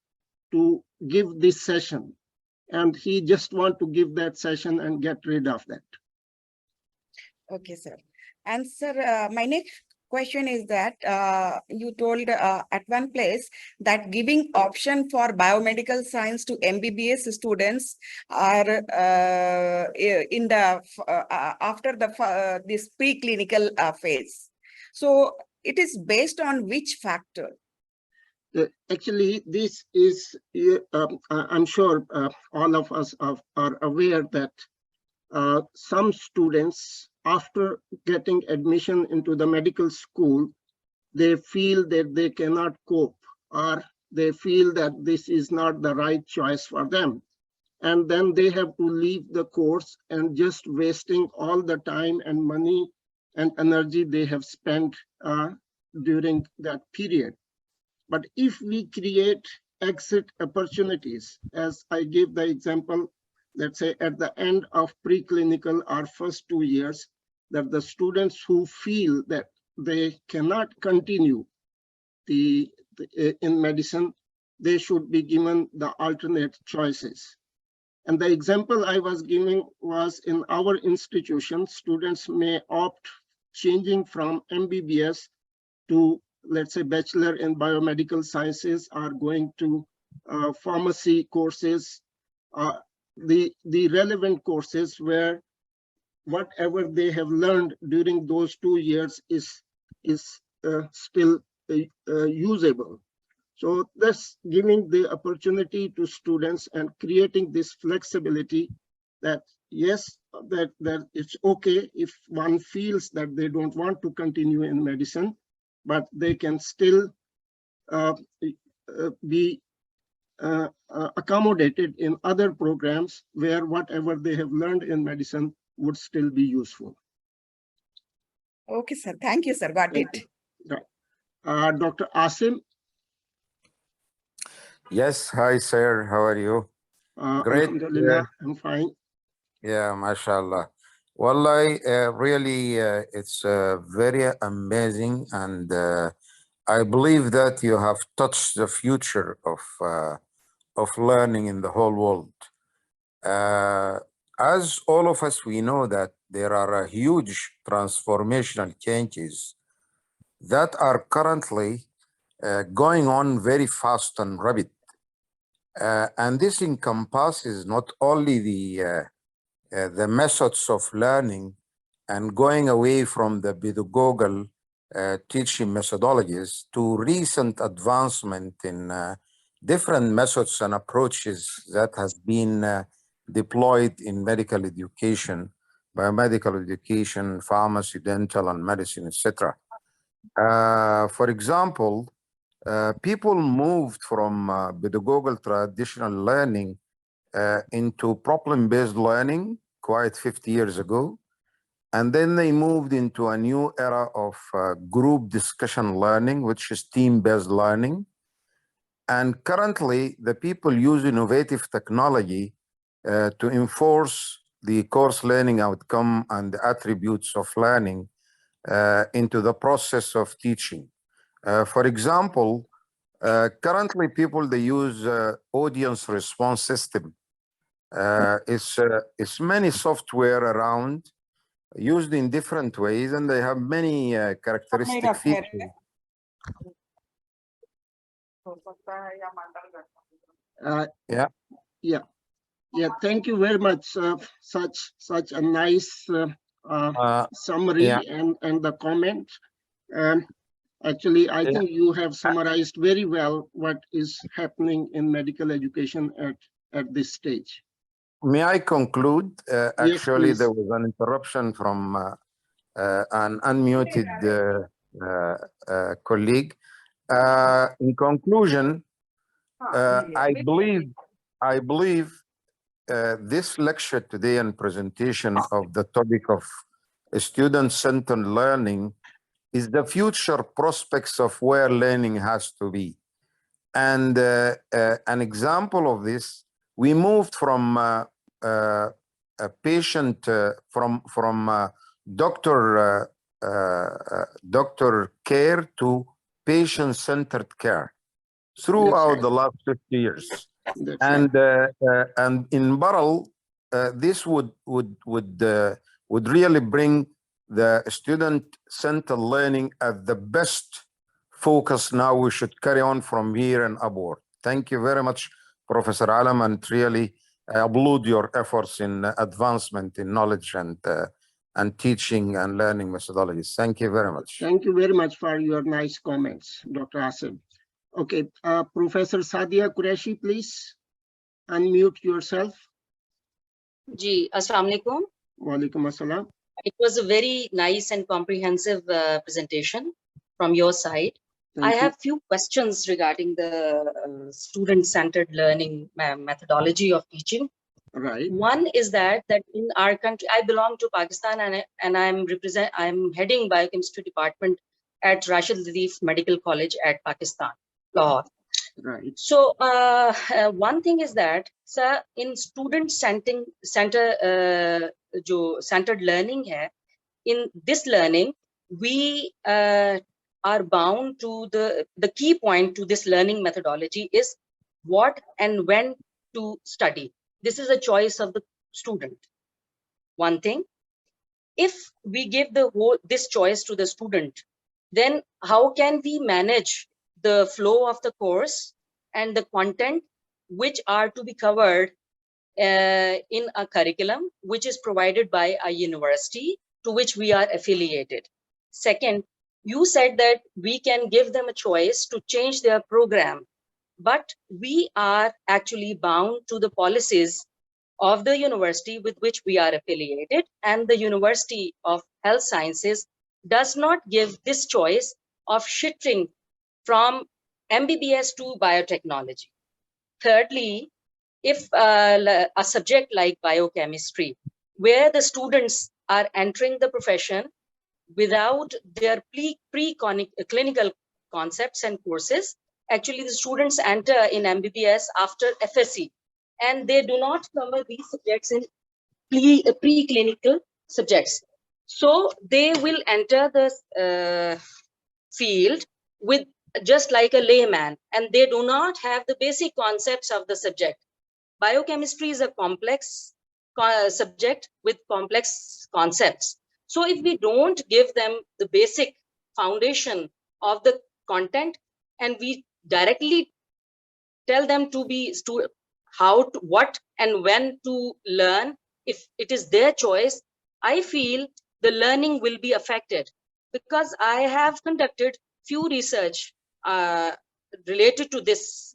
to give this session and he just want to give that session and get rid of that. Okay, sir. And sir, my next question is that you told at one place that giving option for biomedical science to MBBS students are in the after the this preclinical phase. So it is based on which factor? Actually, this is, I'm sure all of us are aware that some students, after getting admission into the medical school, they feel that they cannot cope, or they feel that this is not the right choice for them. And then they have to leave the course and just wasting all the time and money and energy they have spent during that period. But if we create exit opportunities, as I gave the example, let's say at the end of preclinical or first 2 years, that the students who feel that they cannot continue in medicine, they should be given the alternate choices. And the example I was giving was in our institution, students may opt changing from MBBS to, let's say, bachelor in biomedical sciences, are going to pharmacy courses, the relevant courses where whatever they have learned during those 2 years is still usable. So that's giving the opportunity to students and creating this flexibility that yes, that it's okay if one feels that they don't want to continue in medicine, but they can still be accommodated in other programs where whatever they have learned in medicine would still be useful. Okay, sir. Thank you, sir. Got it. Right. Dr. Asim. Yes, hi sir, how are you? Great. Alhamdulillah, I'm fine. Yeah, mashallah. Wallahi, really, it's very amazing, and I believe that you have touched the future of learning in the whole world. As all of us, we know that there are huge transformational changes that are currently going on very fast and rapid. And this encompasses not only the methods of learning and going away from the pedagogical teaching methodologies to recent advancement in different methods and approaches that has been deployed in medical education, biomedical education, pharmacy, dental, and medicine, etc. For example, people moved from pedagogical traditional learning into problem-based learning quite 50 years ago. And then they moved into a new era of group discussion learning, which is team-based learning. And currently, the people use innovative technology to enforce the course learning outcome and the attributes of learning into the process of teaching. For example, currently people, they use audience response system It's many software around used in different ways, and they have many characteristic features. Yeah. Yeah, thank you very much. Such a nice summary yeah. and the comment. Actually, I Yeah. think you have summarized very well what is happening in medical education at this stage. May I conclude? Actually, please. there was an interruption from an unmuted colleague. In conclusion, I believe this lecture today and presentation of the topic of student-centered learning is the future prospects of where learning has to be. And an example of this, we moved from a patient from doctor care to patient-centered care throughout the last 50 years. And in parallel, this would really bring the student-centered learning at the best focus. Now we should carry on from here and upward. Thank you very much, Professor Alam, and really I applaud your efforts in advancement in knowledge and teaching and learning methodologies. Thank you very much. Thank you very much for your nice comments, Dr. Asif. Okay, Professor Sadia Qureshi, please unmute yourself. Ji, Assalamu alaikum. Wa alaikum assalam. It was a very nice and comprehensive presentation from your side. I have few questions regarding the student-centered learning methodology of teaching. Right. One is that in our country, I belong to Pakistan and I'm heading biochemistry department at Rashid Latif Medical College at Pakistan, Lahore. Right. So one thing is that, sir, in student-centered learning hai, in this learning, we are bound to the key point to this learning methodology is what and when to study. This is a choice of the student. One thing, if we give this choice to the student, then how can we manage the flow of the course and the content which are to be covered in a curriculum which is provided by a university to which we are affiliated? Second, you said that we can give them a choice to change their program, but we are actually bound to the policies of the university with which we are affiliated, and the University of Health Sciences does not give this choice of shifting from MBBS to biotechnology. Thirdly, if a subject like biochemistry, where the students are entering the profession without their pre-clinical concepts and courses, actually the students enter in MBBS after FSC, and they do not cover these subjects in pre-clinical subjects. So they will enter the field with just like a layman, and they do not have the basic concepts of the subject. Biochemistry is a complex subject with complex concepts. So if we don't give them the basic foundation of the content and we directly tell them to be what and when to learn, if it is their choice, I feel the learning will be affected, because I have conducted few research related to this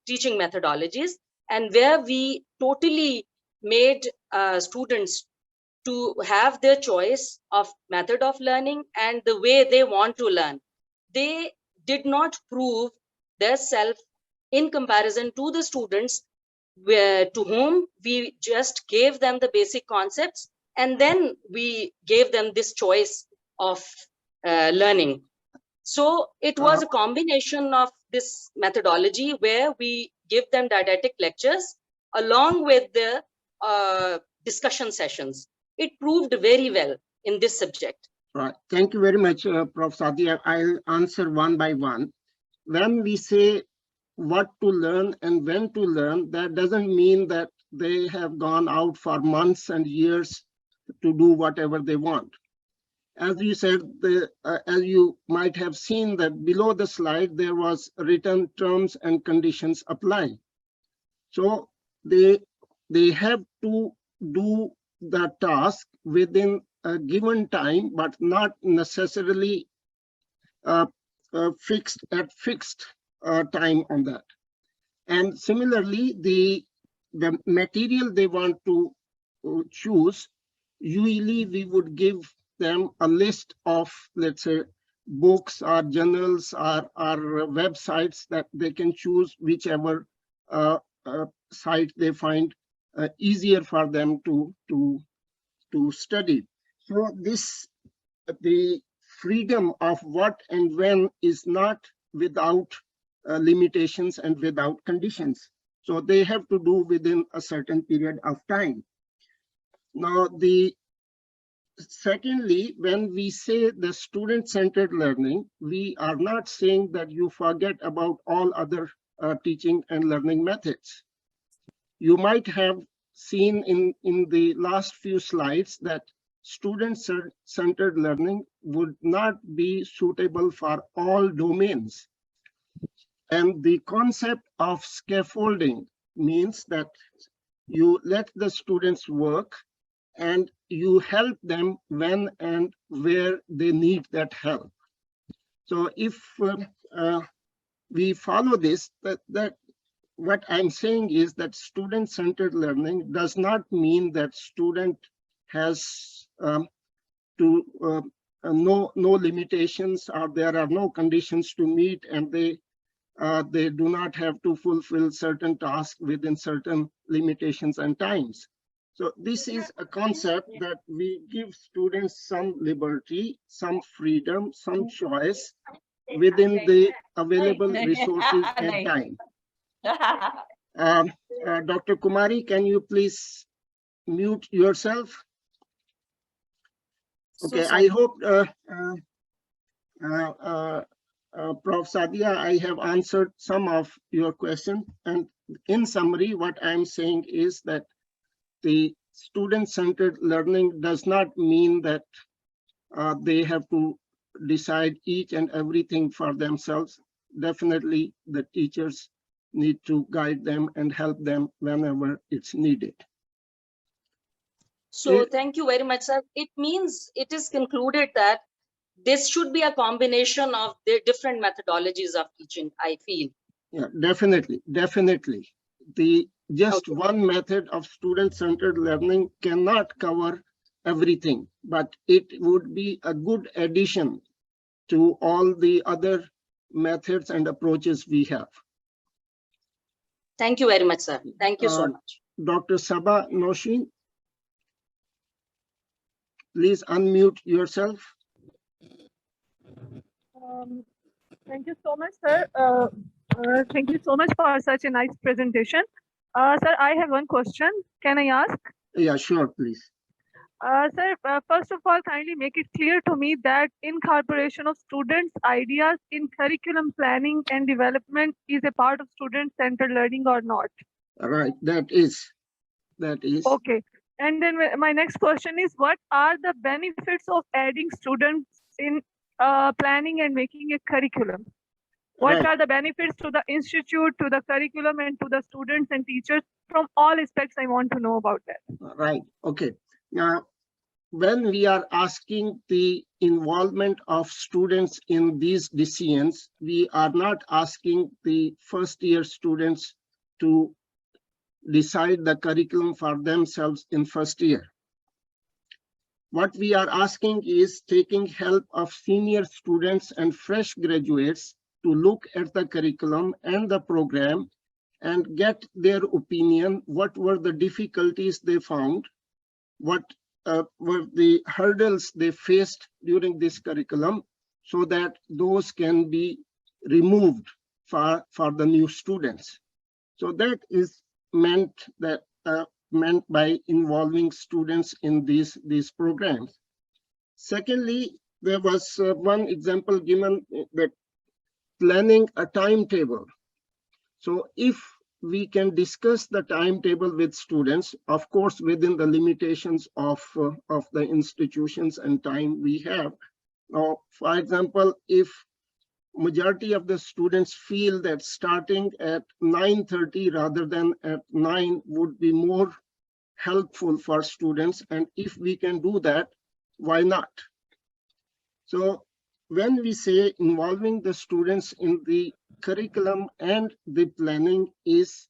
teaching methodologies, and where we totally made students to have their choice of method of learning and the way they want to learn. They did not prove their self in comparison to the students to whom we just gave them the basic concepts, and then we gave them this choice of learning. So it was a combination of this methodology where we give them didactic lectures along with the discussion sessions. It proved very well in this subject. Right. Thank you very much, Prof. Sadia. I'll answer one by one. When we say what to learn and when to learn, that doesn't mean that they have gone out for months and years to do whatever they want. As you said, as you might have seen that below the slide, there was written terms and conditions apply. So they have to do the task within a given time, but not necessarily fixed time on that. And similarly, the material they want to choose, usually we would give them a list of, let's say, books or journals or websites that they can choose whichever site they find easier for them to study. So the freedom of what and when is not without limitations and without conditions. So they have to do within a certain period of time. Now, secondly, when we say the student-centered learning, we are not saying that you forget about all other teaching and learning methods. You might have seen in the last few slides that student-centered learning would not be suitable for all domains. And the concept of scaffolding means that you let the students work and you help them when and where they need that help. So if we follow this, that what I'm saying is that student-centered learning does not mean that student has no limitations, or there are no conditions to meet, and they do not have to fulfill certain tasks within certain limitations and times. So this is a concept that we give students some liberty, some freedom, some choice within the available resources and time. Dr. Kumari, can you please mute yourself? Okay, I hope, Prof. Sadia, I have answered some of your questions. And in summary, what I'm saying is that the student-centered learning does not mean that they have to decide each and everything for themselves. Definitely, the teachers need to guide them and help them whenever it's needed. So thank you very much, sir. It means it is concluded that this should be a combination of the different methodologies of teaching, I feel. Yeah, definitely. Just one method of student-centered learning cannot cover everything, but it would be a good addition to all the other methods and approaches we have. Thank you very much, sir. Thank you so much. Dr. Saba Noshin, please unmute yourself. Thank you so much, sir. Thank you so much for such a nice presentation. Sir, I have one question. Can I ask? Yeah, sure, please. Sir, first of all, kindly make it clear to me that incorporation of students' ideas in curriculum planning and development is a part of student-centered learning or not? Right, that is. Okay. And then my next question is, what are the benefits of adding students in planning and making a curriculum? What are the benefits to the institute, to the curriculum, and to the students and teachers? From all aspects, I want to know about that. Right, okay. Now, when we are asking the involvement of students in these decisions, we are not asking the first-year students to decide the curriculum for themselves in first year. What we are asking is taking help of senior students and fresh graduates to look at the curriculum and the program and get their opinion. What were the difficulties they found? What were the hurdles they faced during this curriculum, so that those can be removed for the new students. So that is meant by involving students in these programs. Secondly, there was one example given, that planning a timetable. So if we can discuss the timetable with students, of course, within the limitations of the institutions and time we have. Now, for example, if majority of the students feel that starting at 9:30 rather than at 9 would be more helpful for students, and if we can do that, why not? So when we say involving the students in the curriculum and the planning is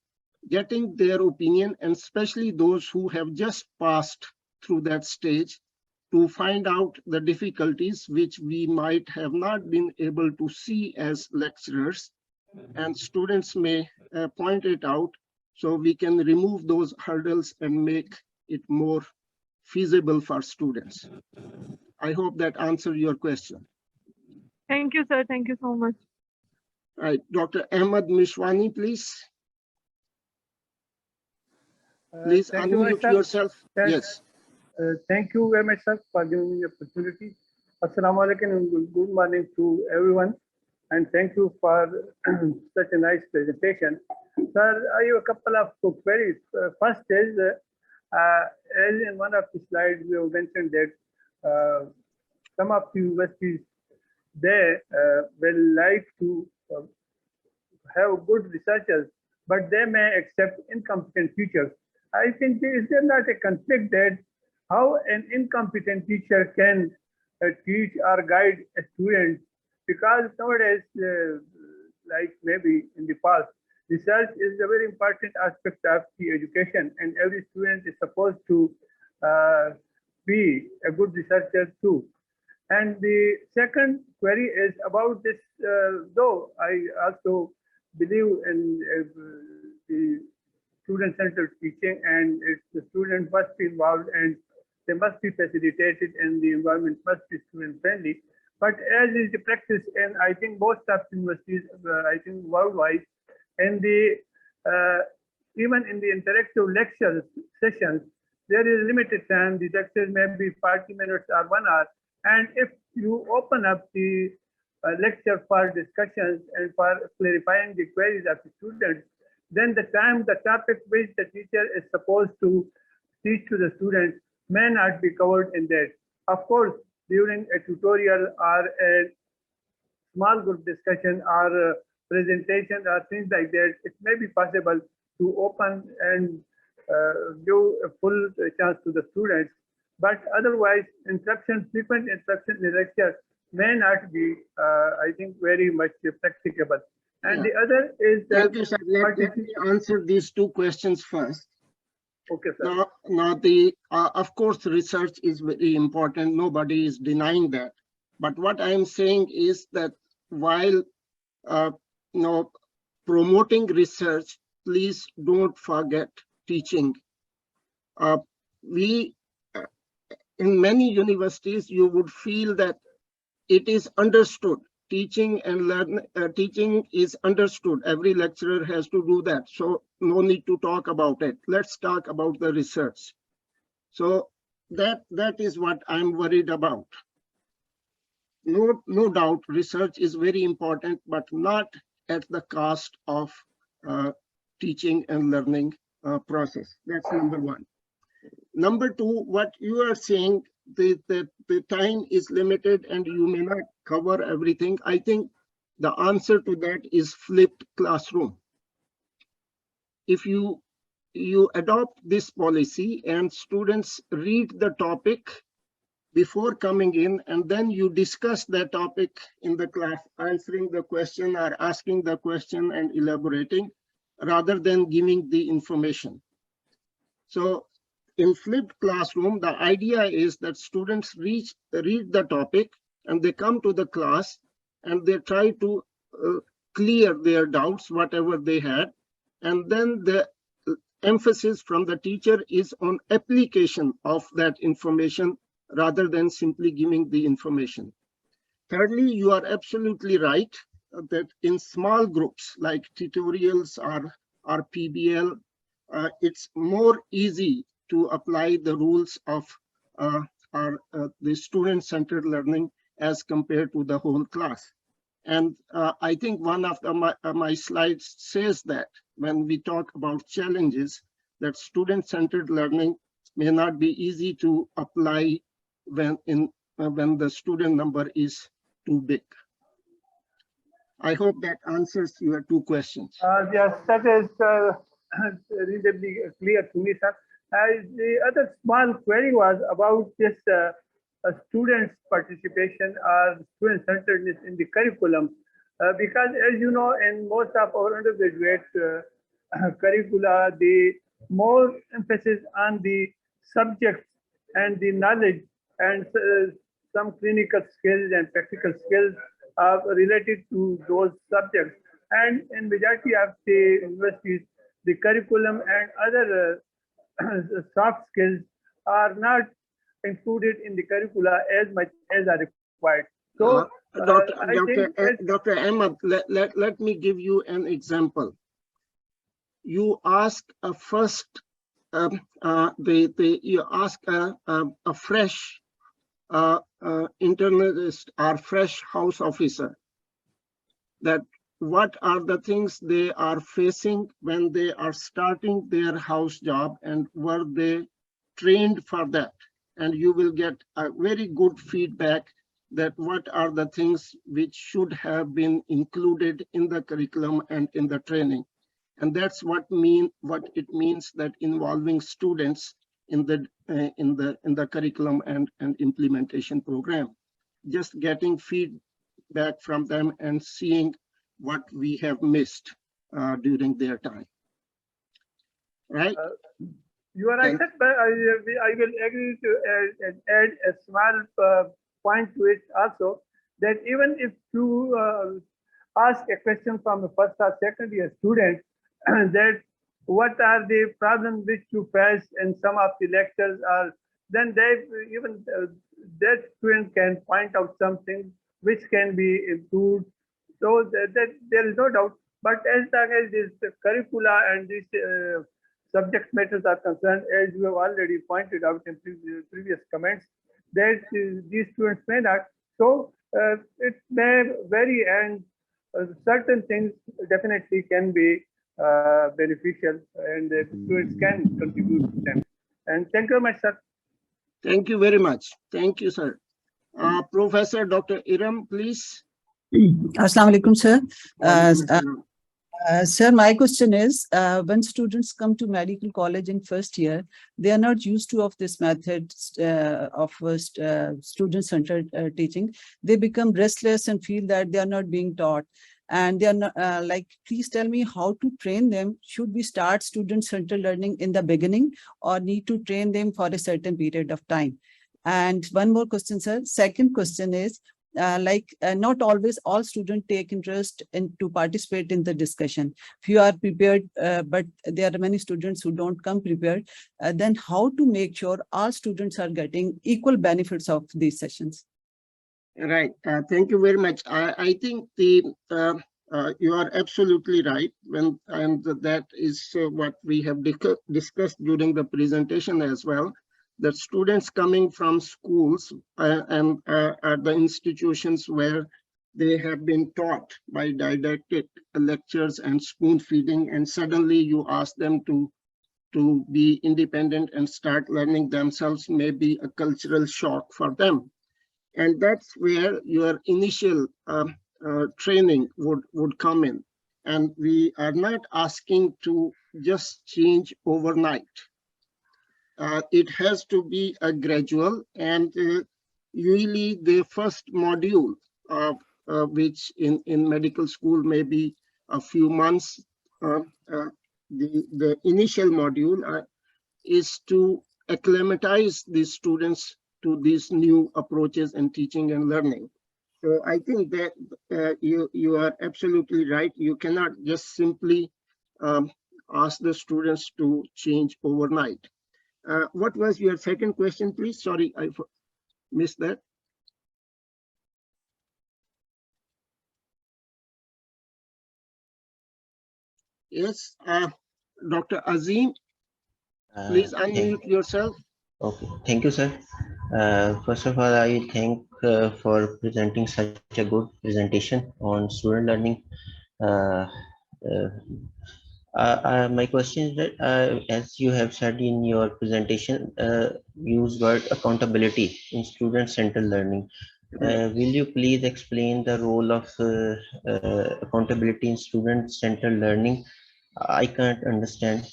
getting their opinion, and especially those who have just passed through that stage, to find out the difficulties which we might have not been able to see as lecturers, and students may point it out, so we can remove those hurdles and make it more feasible for students. I hope that answered your question. Thank you, sir. Thank you so much. Right, Dr. Ahmed Mishwani, please. Please unmute yourself. Yes. Thank you very much, sir, for giving me the opportunity. Assalamu alaikum and good morning to everyone. And thank you for such a nice presentation. Sir, I have a couple of queries. First is, as in one of the slides, you have mentioned that some of the universities, they will like to have good researchers, but they may accept incompetent teachers. I think, is there not a conflict that how an incompetent teacher can teach or guide a student? Because nowadays, like maybe in the past, research is a very important aspect of the education, and every student is supposed to be a good researcher too. And the second query is about this, though I also believe in the student-centered teaching, and the student must be involved and they must be facilitated and the environment must be student-friendly. But as is the practice, and I think most of universities, I think worldwide, and even in the interactive lecture sessions, there is limited time. The lectures may be 40 minutes or 1 hour. And if you open up the lecture for discussions and for clarifying the queries of the students, then the topic which the teacher is supposed to teach to the students may not be covered in that. Of course, during a tutorial or a small group discussion or presentation or things like that, it may be possible to open and give a full chance to the students. But otherwise, frequent interruption in the lecture may not be, I think, very much practicable. And the other is that— Thank you, sir. Let me answer these two questions first. Okay, sir. Now of course, research is very important. Nobody is denying that. But what I am saying is that while promoting research, please don't forget teaching. In many universities, you would feel that it is understood. Teaching is understood. Every lecturer has to do that. So no need to talk about it. Let's talk about the research. So that is what I'm worried about. No doubt research is very important, but not at the cost of teaching and learning process. That's number one. Number two, what you are saying, the time is limited and you may not cover everything. I think the answer to that is flipped classroom. If you adopt this policy and students read the topic before coming in, and then you discuss that topic in the class, answering the question or asking the question and elaborating, rather than giving the information. So in flipped classroom, the idea is that students read the topic and they come to the class and they try to clear their doubts, whatever they had. And then the emphasis from the teacher is on application of that information rather than simply giving the information. Thirdly, you are absolutely right that in small groups like tutorials or PBL, it's more easy to apply the rules of the student-centered learning as compared to the whole class. And I think one of my slides says that when we talk about challenges, that student-centered learning may not be easy to apply when the student number is too big. I hope that answers your two questions. Yes, that is reasonably clear to me, sir. The other small query was about this students' participation or student-centeredness in the curriculum. Because as you know, in most of our undergraduate curricula, the more emphasis on the subjects and the knowledge and some clinical skills and practical skills related to those subjects. And in majority of the universities, the curriculum and other soft skills are not included in the curricula as much as are required. So, Dr. Ahmed, let me give you an example. You ask a first, you ask a fresh internist or fresh house officer that what are the things they are facing when they are starting their house job and were they trained for that? And you will get a very good feedback that what are the things which should have been included in the curriculum and in the training. And that's what it means that involving students in the curriculum and implementation program, just getting feedback from them and seeing what we have missed during their time. Right? You are right, but I will agree to add a small point to it also, that even if you ask a question from a first or second year student, that what are the problems which you face in some of the lectures, or then they even that student can point out something which can be improved. So that there is no doubt. But as long as this curricula and these subject matters are concerned, as you have already pointed out in previous comments, that these students may not. So it may vary, and certain things definitely can be beneficial, and the students can contribute to them. And thank you very much, sir. Thank you very much. Thank you, sir. Professor Dr. Iram, please. Assalamu alaikum, sir. Sir, my question is, when students come to medical college in first year, they are not used to of this method of student-centered teaching. They become restless and feel that they are not being taught. And they are not, please tell me how to train them. Should we start student-centered learning in the beginning or need to train them for a certain period of time? And one more question, sir. Second question is, not always all students take interest in to participate in the discussion. Few are prepared, but there are many students who don't come prepared. Then how to make sure all students are getting equal benefits of these sessions? Right. Thank you very much. I think you are absolutely right. And that is what we have discussed during the presentation as well. That students coming from schools and at the institutions where they have been taught by didactic lectures and spoon feeding, and suddenly you ask them to be independent and start learning themselves, may be a cultural shock for them. And that's where your initial training would come in. And we are not asking to just change overnight. It has to be a gradual, and usually the first module, which in medical school may be a few months, the initial module is to acclimatize the students to these new approaches in teaching and learning. So I think that you are absolutely right. You cannot just simply ask the students to change overnight. What was your second question, please? Sorry, I missed that. Yes, Dr. Azim, please unmute yourself. Okay, thank you, sir. First of all, I thank for presenting such a good presentation on student learning. Uh, my question is that, as you have said in your presentation, use word accountability in student-centered learning. Will you please explain the role of accountability in student-centered learning? I can't understand.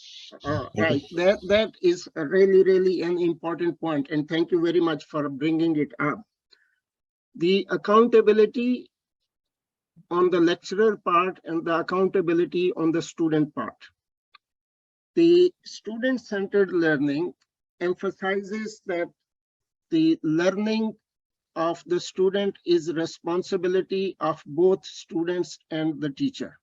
Right, that is a really an important point, and thank you very much for bringing it up. The accountability on the lecturer part and the accountability on the student part. The student-centered learning emphasizes that the learning of the student is responsibility of both students and the teacher.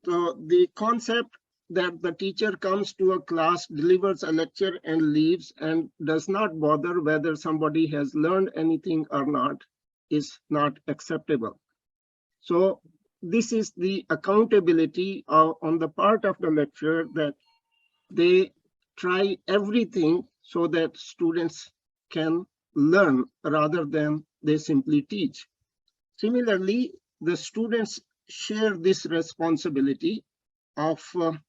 So the concept that the teacher comes to a class, delivers a lecture and leaves and does not bother whether somebody has learned anything or not is not acceptable. So this is the accountability on the part of the lecturer, that they try everything so that students can learn rather than they simply teach. Similarly, the students share this responsibility of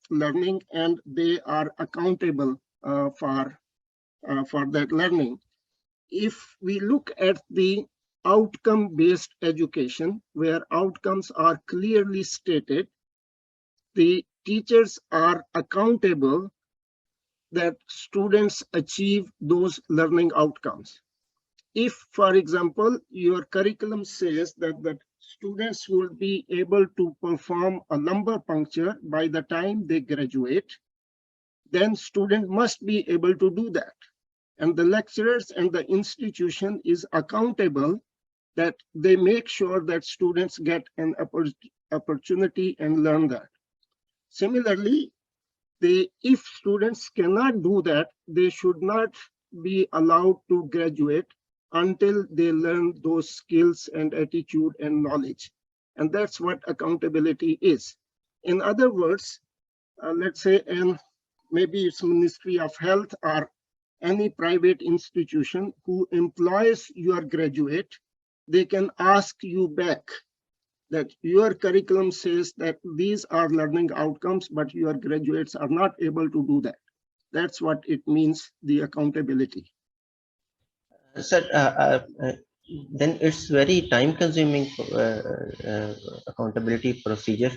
learning, and they are accountable for that learning. If we look at the outcome-based education, where outcomes are clearly stated, the teachers are accountable that students achieve those learning outcomes. If, for example, your curriculum says that the students will be able to perform a lumbar puncture by the time they graduate, then student must be able to do that. And the lecturers and the institution is accountable that they make sure that students get an opportunity and learn that. Similarly, if students cannot do that, they should not be allowed to graduate until they learn those skills and attitude and knowledge. And that's what accountability is. In other words, let's say, and maybe it's Ministry of Health or any private institution who employs your graduate, they can ask you back that your curriculum says that these are learning outcomes, but your graduates are not able to do that. That's what it means, the accountability. Sir, then it's very time-consuming accountability procedure.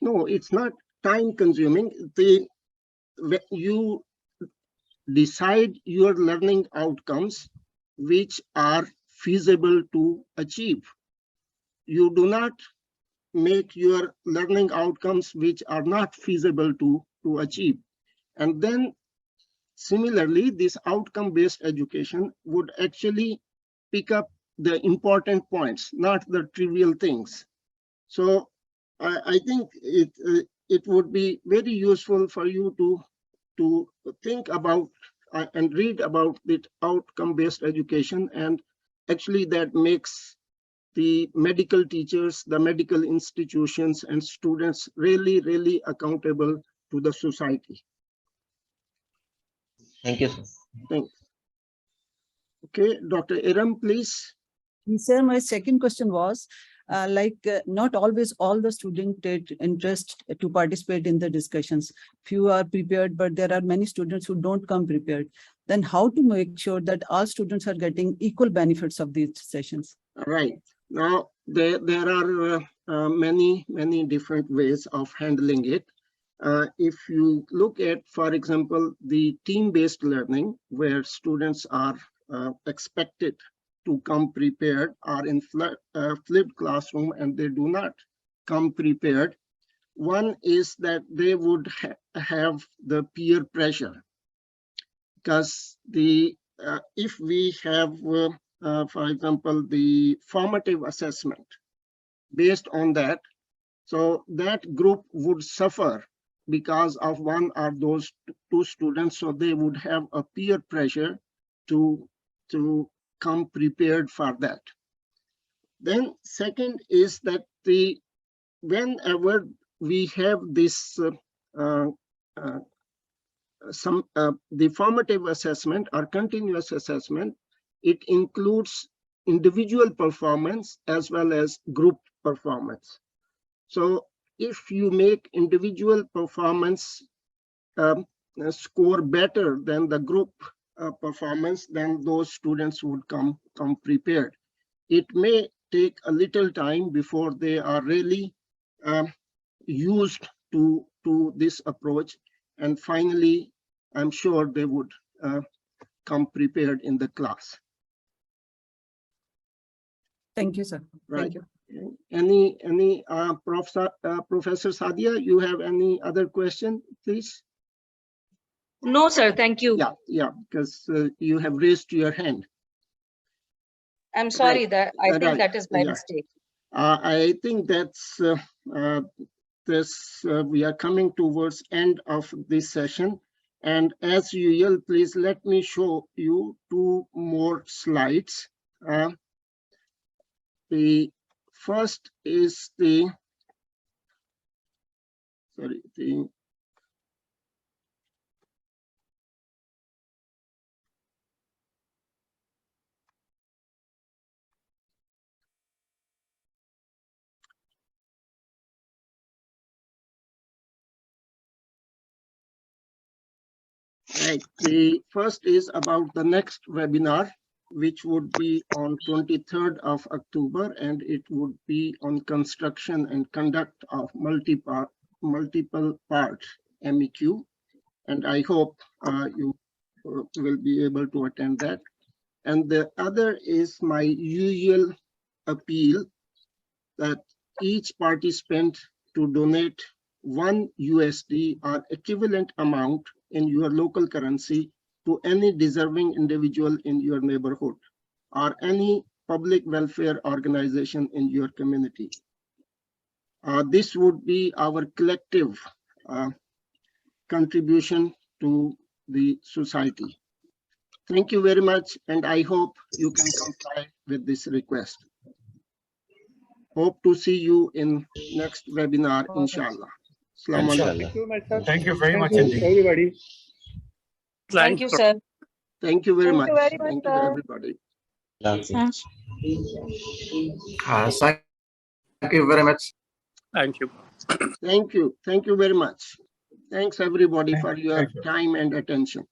No, it's not time-consuming. You decide your learning outcomes which are feasible to achieve. You do not make your learning outcomes which are not feasible to achieve. And then similarly, this outcome-based education would actually pick up the important points, not the trivial things. So I think it would be very useful for you to think about and read about the outcome-based education, and actually that makes the medical teachers, the medical institutions, and students really accountable to the society. Thank you, sir. Thanks. Okay, Dr. Iram, please. Sir, my second question was, not always all the students take interest to participate in the discussions. Few are prepared, but there are many students who don't come prepared. Then how to make sure that all students are getting equal benefits of these sessions? Right. Now, there are many different ways of handling it. If you look at, for example, the team-based learning, where students are expected to come prepared, or in flipped classroom and they do not come prepared, one is that they would have the peer pressure. Because if we have, for example, the formative assessment based on that, so that group would suffer because of one or those two students, so they would have a peer pressure to come prepared for that. Then second is that whenever we have this the formative assessment or continuous assessment, It includes individual performance as well as group performance. So if you make individual performance score better than the group performance, then those students would come prepared. It may take a little time before they are really used to this approach, and finally, I'm sure they would come prepared in the class. Thank you, sir. Right. Thank you. Any Professor Sadia, you have any other question, please? No, sir. Thank you. Yeah, because you have raised your hand. I'm sorry that I think Right. that is my Yeah. mistake. I think that's we are coming towards end of this session, and as usual, please let me show you 2 more slides. The first is the right. The first is about the next webinar, which would be on 23rd of October, and it would be on construction and conduct of multiple parts MEQ. And I hope you will be able to attend that. And the other is my usual appeal that each participant to donate $1 USD or equivalent amount in your local currency to any deserving individual in your neighborhood or any public welfare organization in your community. This would be our collective contribution to the society. Thank you very much, and I hope you can comply with this request. Hope to see you in next webinar, inshallah. Assalamu alaikum. Thank you very much Thank indeed. you, everybody. Thank you, sir. Thank you very Thank much. you very much, Thank you, sir. everybody. Thank you very much. Thank you. Thank you. Thank you very much. Thanks, everybody, for your Thank you. time and attention.